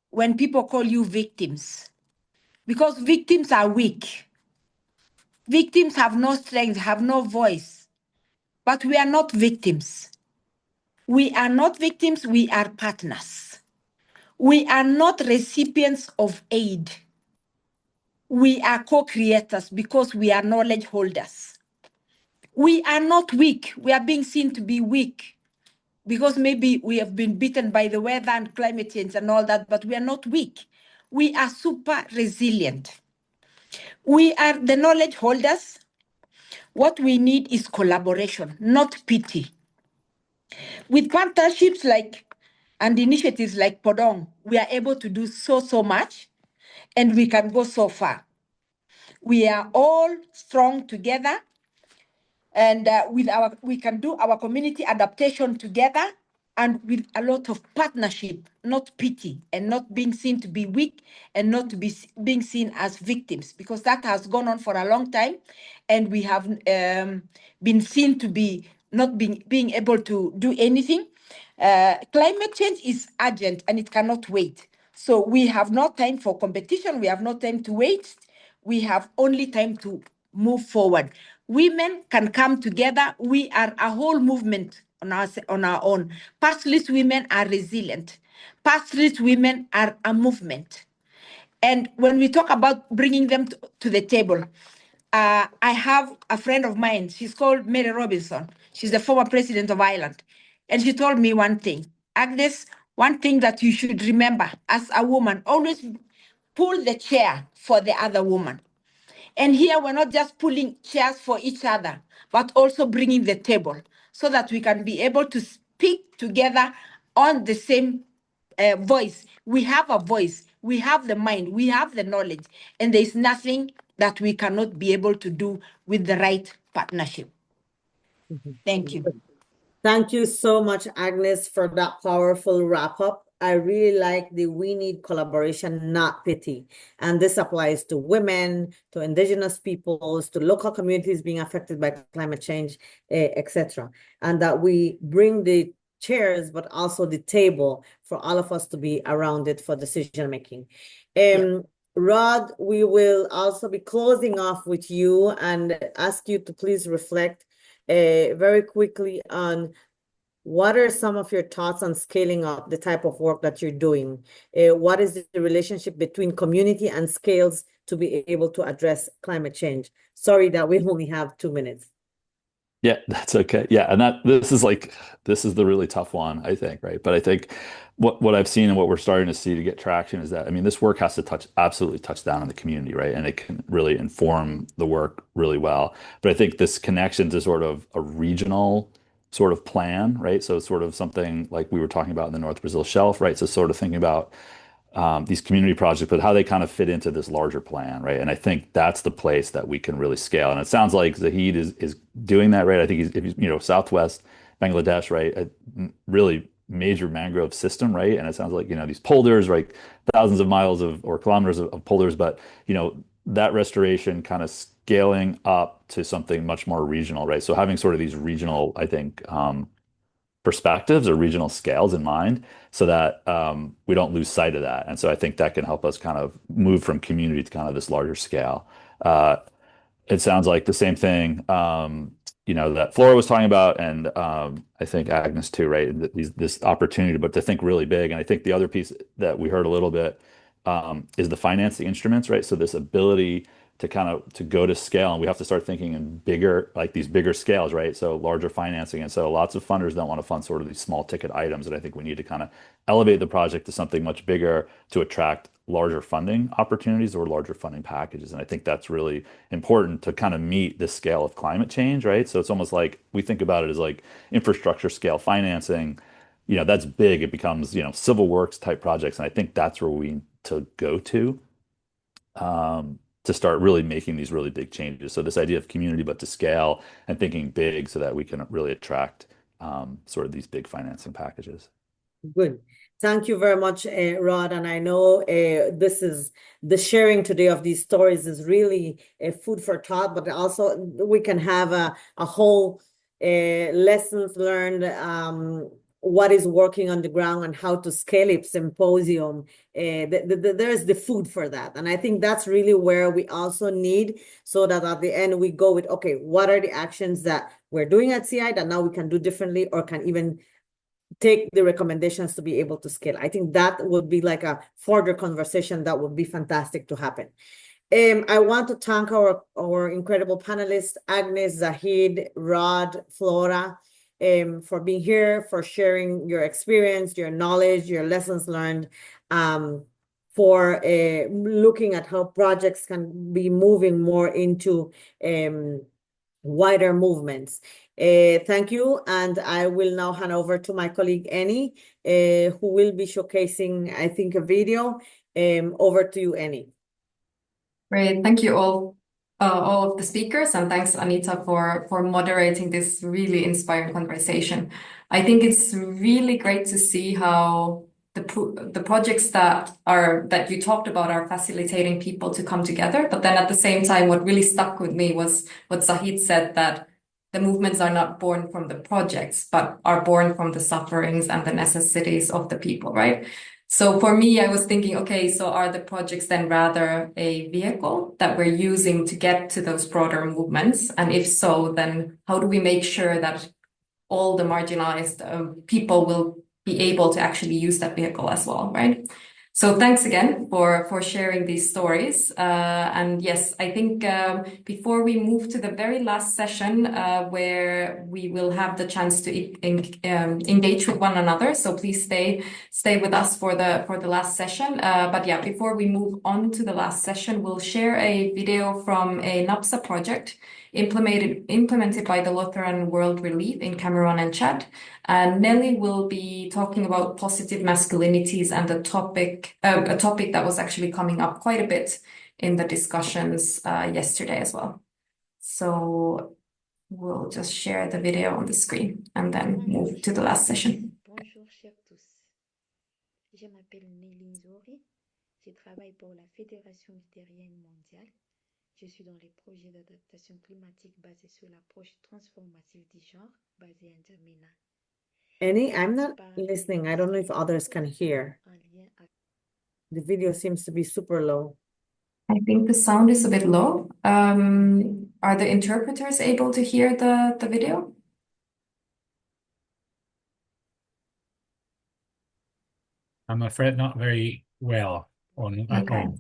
when people call you victims, because victims are weak. Victims have no strength, have no voice, but we are not victims. We are not victims, we are partners. We are not recipients of aid. We are co-creators because we are knowledge holders. We are not weak. We are being seen to be weak because maybe we have been beaten by the weather and climate change and all that, but we are not weak. We are super resilient. We are the knowledge holders. What we need is collaboration, not pity. With partnerships and initiatives like PODONG, we are able to do so much, and we can go so far. We are all strong together, and we can do our community adaptation together, and with a lot of partnership, not pity, and not being seen to be weak, and not to be being seen as victims, because that has gone on for a long time, and we have been seen to be not being able to do anything. Climate change is urgent and it cannot wait. So we have no time for competition. We have no time to waste. We have only time to move forward. Women can come together. We are a whole movement on our own. Pastoralist women are resilient. Pastoralist women are a movement. And when we talk about bringing them to the table, I have a friend of mine. She's called Mary Robinson. She's the former president of Ireland. And she told me one thing. Agnes, one thing that you should remember as a woman, always pull the chair for the other woman. And here we're not just pulling chairs for each other, but also bringing the table so that we can be able to speak together on the same voice. We have a voice, we have the mind, we have the knowledge, and there's nothing that we cannot be able to do with the right partnership. Thank you. Thank you so much, Agnes, for that powerful wrap up. I really like we need collaboration, not pity. And this applies to women, to indigenous peoples, to local communities being affected by climate change, etc. And that we bring the chairs, but also the table for all of us to be around it for decision making. Rod, we will also be closing off with you and ask you to please reflect very quickly on what are some of your thoughts on scaling up the type of work that you're doing? What is the relationship between community and scales to be able to address climate change? Sorry that we only have 2 minutes. Yeah, that's okay. Yeah, and this is the really tough one, I think, right? But I think what I've seen and what we're starting to see to get traction is that I mean this work has to absolutely touch down in the community, right? And it can really inform the work really well. But I think this connection to sort of a regional sort of plan, right? So sort of something like we were talking about in the North Brazil Shelf, right? So sort of thinking about these community projects, but how they kind of fit into this larger plan, right? And I think that's the place that we can really scale. And it sounds like Zahid is doing that, right? I think he's Southwest Bangladesh, right? A really major mangrove system, right? And it sounds like these polders, right? Thousands of miles or kilometers of polders, but that restoration kind of scaling up to something much more regional, right? So having sort of these regional, I think, perspectives or regional scales in mind so that we don't lose sight of that. And so I think that can help us kind of move from community to kind of this larger scale. It sounds like the same thing, that Flora was talking about, and I think Agnes too, right? This opportunity, but to think really big. And I think the other piece that we heard a little bit is the financing instruments, right? So this ability to kind of to go to scale, and we have to start thinking in bigger, like these bigger scales, right? So larger financing. And so lots of funders don't want to fund sort of these small ticket items. And I think we need to kind of elevate the project to something much bigger to attract larger funding opportunities or larger funding packages. And I think that's really important to kind of meet the scale of climate change, right? So it's almost like we think about it as like infrastructure scale financing, that's big. It becomes, civil works type projects. And I think that's where we need to go to start really making these really big changes. So this idea of community, but to scale and thinking big so that we can really attract sort of these big financing packages. Good. Thank you very much, Rod. And I know this is the sharing today of these stories is really food for thought, but also we can have a whole lessons learned, what is working on the ground and how to scale it symposium. There's the food for that. And I think that's really where we also need, so that at the end we go with, okay, what are the actions that we're doing at CI that now we can do differently or can even take the recommendations to be able to scale. I think that would be like a further conversation that would be fantastic to happen. I want to thank our incredible panelists, Agnes, Zahid, Rod, Flora, for being here, for sharing your experience, your knowledge, your lessons learned, for looking at how projects can be moving more into wider movements. Thank you. And I will now hand over to my colleague, Annie, who will be showcasing, I think, a video. Over to you, Annie. Great. Thank you all of the speakers, and thanks, Anita, for moderating this really inspiring conversation. I think it's really great to see how the projects that you talked about are facilitating people to come together. But then at the same time, what really stuck with me was what Zahid said, that the movements are not born from the projects, but are born from the sufferings and the necessities of the people, right? So for me, I was thinking, okay, so are the projects then rather a vehicle that we're using to get to those broader movements? And if so, then how do we make sure that all the marginalized people will be able to actually use that vehicle as well, right? So thanks again for sharing these stories. And yes, I think before we move to the very last session, where we will have the chance to engage with one another, so please stay with us for the last session. But yeah, before we move on to the last session, we'll share a video from a NAbSA project implemented by the Lutheran World Relief in Cameroon and Chad. And Nelly will be talking about positive masculinities and a topic that was actually coming up quite a bit in the discussions yesterday as well. So we'll just share the video on the screen and then move to the last session. Bonjour chers tous. Je m'appelle Nelly Nzori. Je travaille pour la Fédération luthérienne mondiale. Je suis dans les projets d'adaptation climatique basés sur l'approche transformative du genre basée en Jamena. Annie, I'm not listening. I don't know if others can hear. The video seems to be super low. I think the sound is a bit low. Are the interpreters able to hear the video? I'm afraid not very well at all.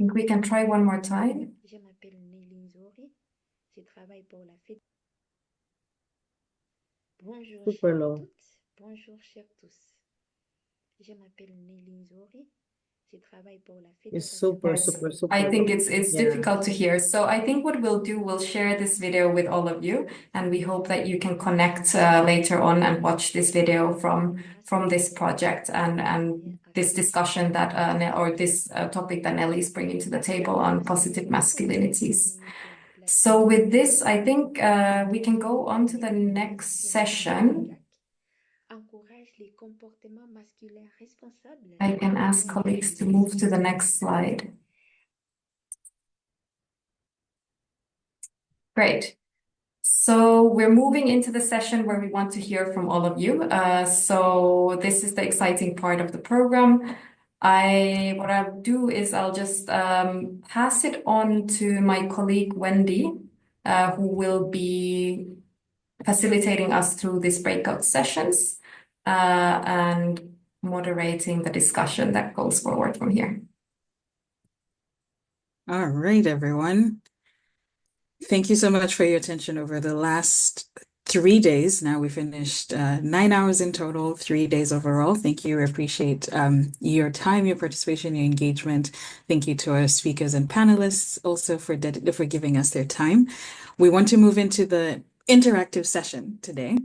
I think we can try one more time. Je m'appelle Nelly Nzori. Je travaille pour la Fédération. Bonjour Super chères low. toutes, bonjour chers tous. Je m'appelle Nelly Nzori. Je travaille pour la It's Fédération. super, Yes, super, super I think low. it's Yeah. difficult to hear. So I think what we'll do, we'll share this video with all of you, and we hope that you can connect later on and watch this video from this project and this discussion that or this topic that Nelly is bringing to the table on positive masculinities. So with this, I think we can go on to the next session. Encourage les comportements masculins responsables. I can ask colleagues to move to the next slide. Great. So we're moving into the session where we want to hear from all of you. So this is the exciting part of the program. What I'll do is I'll just pass it on to my colleague Wendy, who will be facilitating us through these breakout sessions and moderating the discussion that goes forward from here. All right, everyone. Thank you so much for your attention over the last 3 days. Now we finished 9 hours in total, 3 days overall. Thank you. I appreciate your time, your participation, your engagement. Thank you to our speakers and panelists also for giving us their time. We want to move into the interactive session today.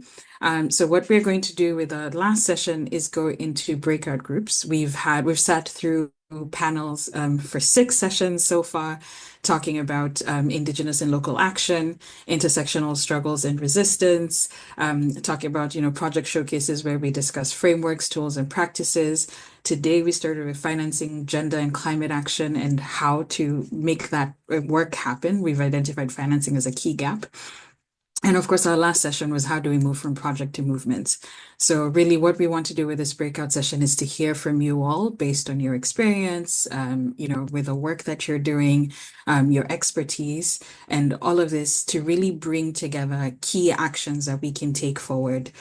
So what we're going to do with the last session is go into breakout groups. We've sat through panels for 6 sessions so far, talking about Indigenous and local action, intersectional struggles and resistance, talking about, project showcases where we discuss frameworks, tools, and practices. Today, we started with financing gender and climate action and how to make that work happen. We've identified financing as a key gap. And of course, our last session was how do we move from project to movements? So really what we want to do with this breakout session is to hear from you all based on your experience, with the work that you're doing, your expertise, and all of this to really bring together key actions that we can take forward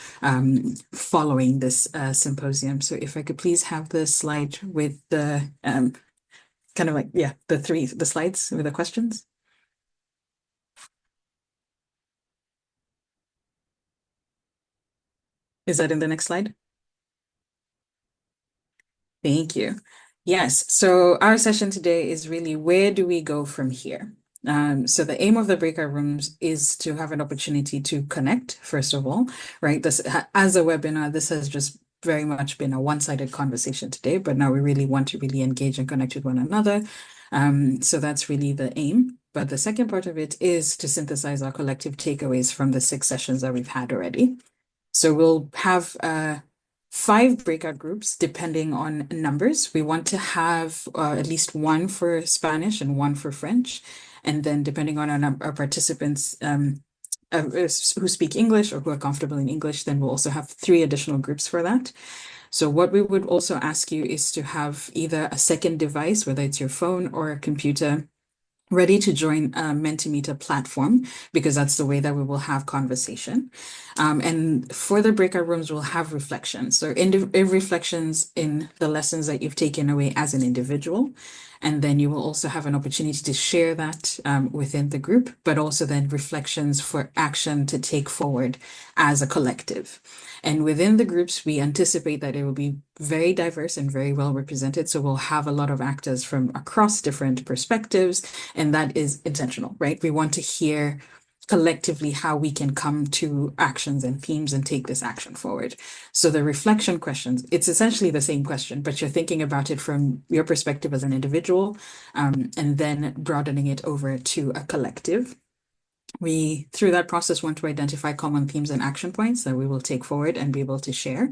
following this symposium. So if I could please have the slide with the the slides with the questions. Is that in the next slide? Thank you. Yes, so our session today is really where do we go from here? So the aim of the breakout rooms is to have an opportunity to connect, first of all, right? This, as a webinar, this has just very much been a one-sided conversation today, but now we really want to really engage and connect with one another. So that's really the aim. But the second part of it is to synthesize our collective takeaways from the 6 sessions that we've had already. So we'll have 5 breakout groups depending on numbers. We want to have at least 1 for Spanish and 1 for French. And then depending on our participants who speak English or who are comfortable in English, then we'll also have 3 additional groups for that. So what we would also ask you is to have either a second device, whether it's your phone or a computer, ready to join a Mentimeter platform, because that's the way that we will have conversation. And for the breakout rooms, we'll have reflections. So reflections in the lessons that you've taken away as an individual. And then you will also have an opportunity to share that within the group, but also then reflections for action to take forward as a collective. And within the groups, we anticipate that it will be very diverse and very well represented. So we'll have a lot of actors from across different perspectives, and that is intentional, right? We want to hear collectively how we can come to actions and themes and take this action forward. So the reflection questions, it's essentially the same question, but you're thinking about it from your perspective as an individual, and then broadening it over to a collective. We, through that process, want to identify common themes and action points that we will take forward and be able to share.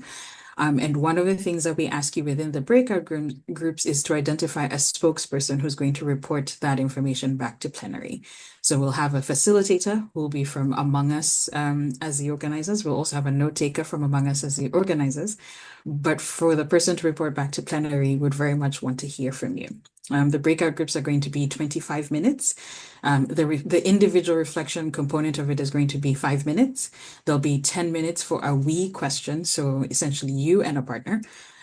And one of the things that we ask you within the breakout groups is to identify a spokesperson who's going to report that information back to plenary. So we'll have a facilitator who will be from among us as the organizers. We'll also have a note taker from among us as the organizers. But for the person to report back to plenary, would very much want to hear from you. The breakout groups are going to be 25 minutes. The individual reflection component of it is going to be 5 minutes. There'll be 10 minutes for a we question. So essentially you and a partner.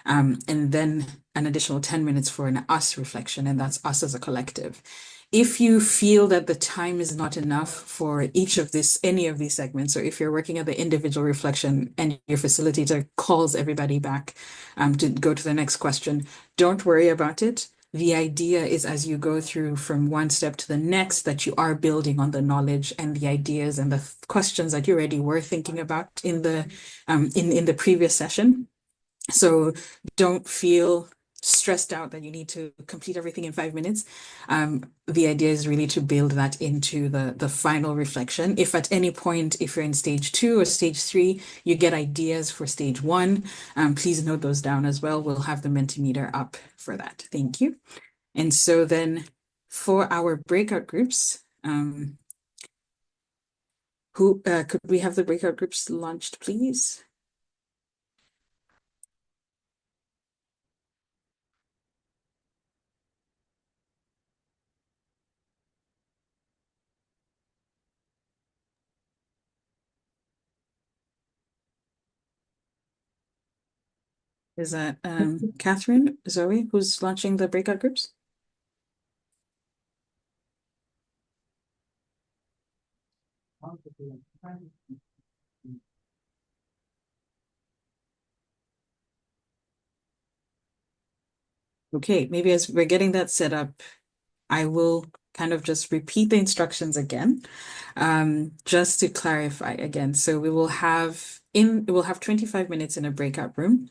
and then an additional 10 minutes for an us reflection, and that's us as a collective. If you feel that the time is not enough for any of these segments, or if you're working at the individual reflection and your facilitator calls everybody back to go to the next question, don't worry about it. The idea is, as you go through from one step to the next, that you are building on the knowledge and the ideas and the questions that you already were thinking about in the previous session. So don't feel stressed out that you need to complete everything in 5 minutes. The idea is really to build that into the final reflection. If at any point, if you're in stage 2 or stage 3, you get ideas for stage 1, please note those down as well. We'll have the Mentimeter up for that. Thank you. And so then for our breakout groups, could we have the breakout groups launched, please? Is that Catherine, Zoe, who's launching the breakout groups? Okay, maybe as we're getting that set up, I will kind of just repeat the instructions again, just to clarify again. So we'll have 25 minutes in a breakout room.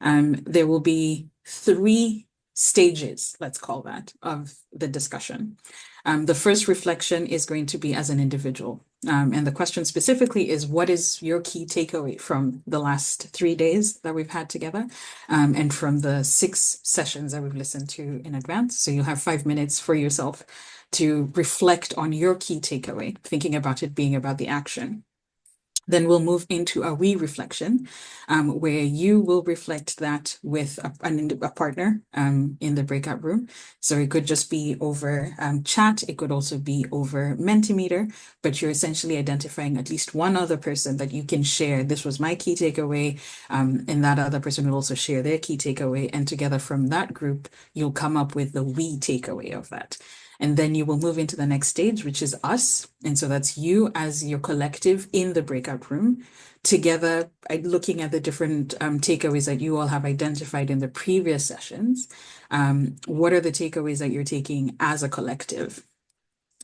There will be 3 stages, let's call that, of the discussion. The first reflection is going to be as an individual. And the question specifically is, what is your key takeaway from the last 3 days that we've had together, and from the 6 sessions that we've listened to in advance? So you'll have 5 minutes for yourself to reflect on your key takeaway, thinking about it being about the action. Then we'll move into a we reflection, where you will reflect that with a partner in the breakout room. So it could just be over chat. It could also be over Mentimeter, but you're essentially identifying at least one other person that you can share. This was my key takeaway, and that other person will also share their key takeaway. And together from that group, you'll come up with the we takeaway of that. And then you will move into the next stage, which is us. And so that's you as your collective in the breakout room together, looking at the different takeaways that you all have identified in the previous sessions. What are the takeaways that you're taking as a collective?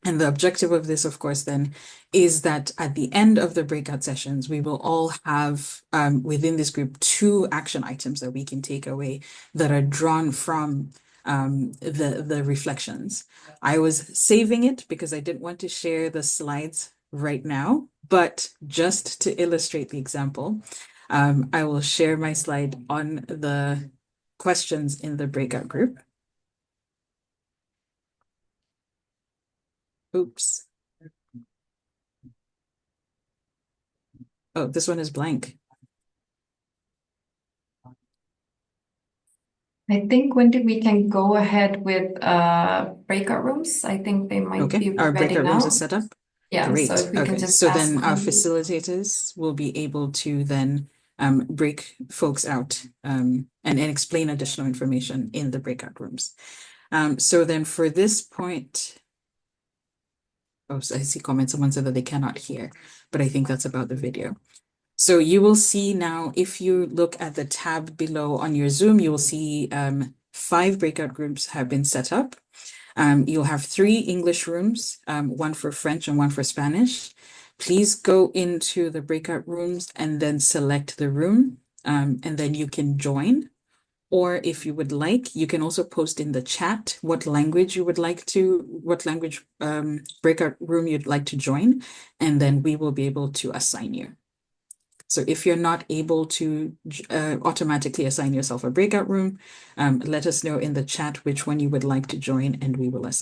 And the objective of this, of course, then is that at the end of the breakout sessions, we will all have within this group 2 action items that we can take away that are drawn from the reflections. I was saving it because I didn't want to share the slides right now, but just to illustrate the example, I will share my slide on the questions in the breakout group. Oops. Oh, this one is blank. I think, Wendy, we can go ahead with breakout rooms. I think they might be Our ready breakout now. rooms are set up. Yeah, Great. so if we can just so pass then our on. facilitators will be able to then break folks out and explain additional information in the breakout rooms. So then for this point, oh, so I see comments. Someone said that they cannot hear, but I think that's about the video. So you will see now, if you look at the tab below on your Zoom, you will see 5 breakout groups have been set up. You'll have 3 English rooms, 1 for French and 1 for Spanish. Please go into the breakout rooms and then select the room, and then you can join. Or if you would like, you can also post in the chat what language you would like to, what language breakout room you'd like to join, and then we will be able to assign you. So if you're not able to automatically assign yourself a breakout room, let us know in the chat which one you would like to join, and we will assign.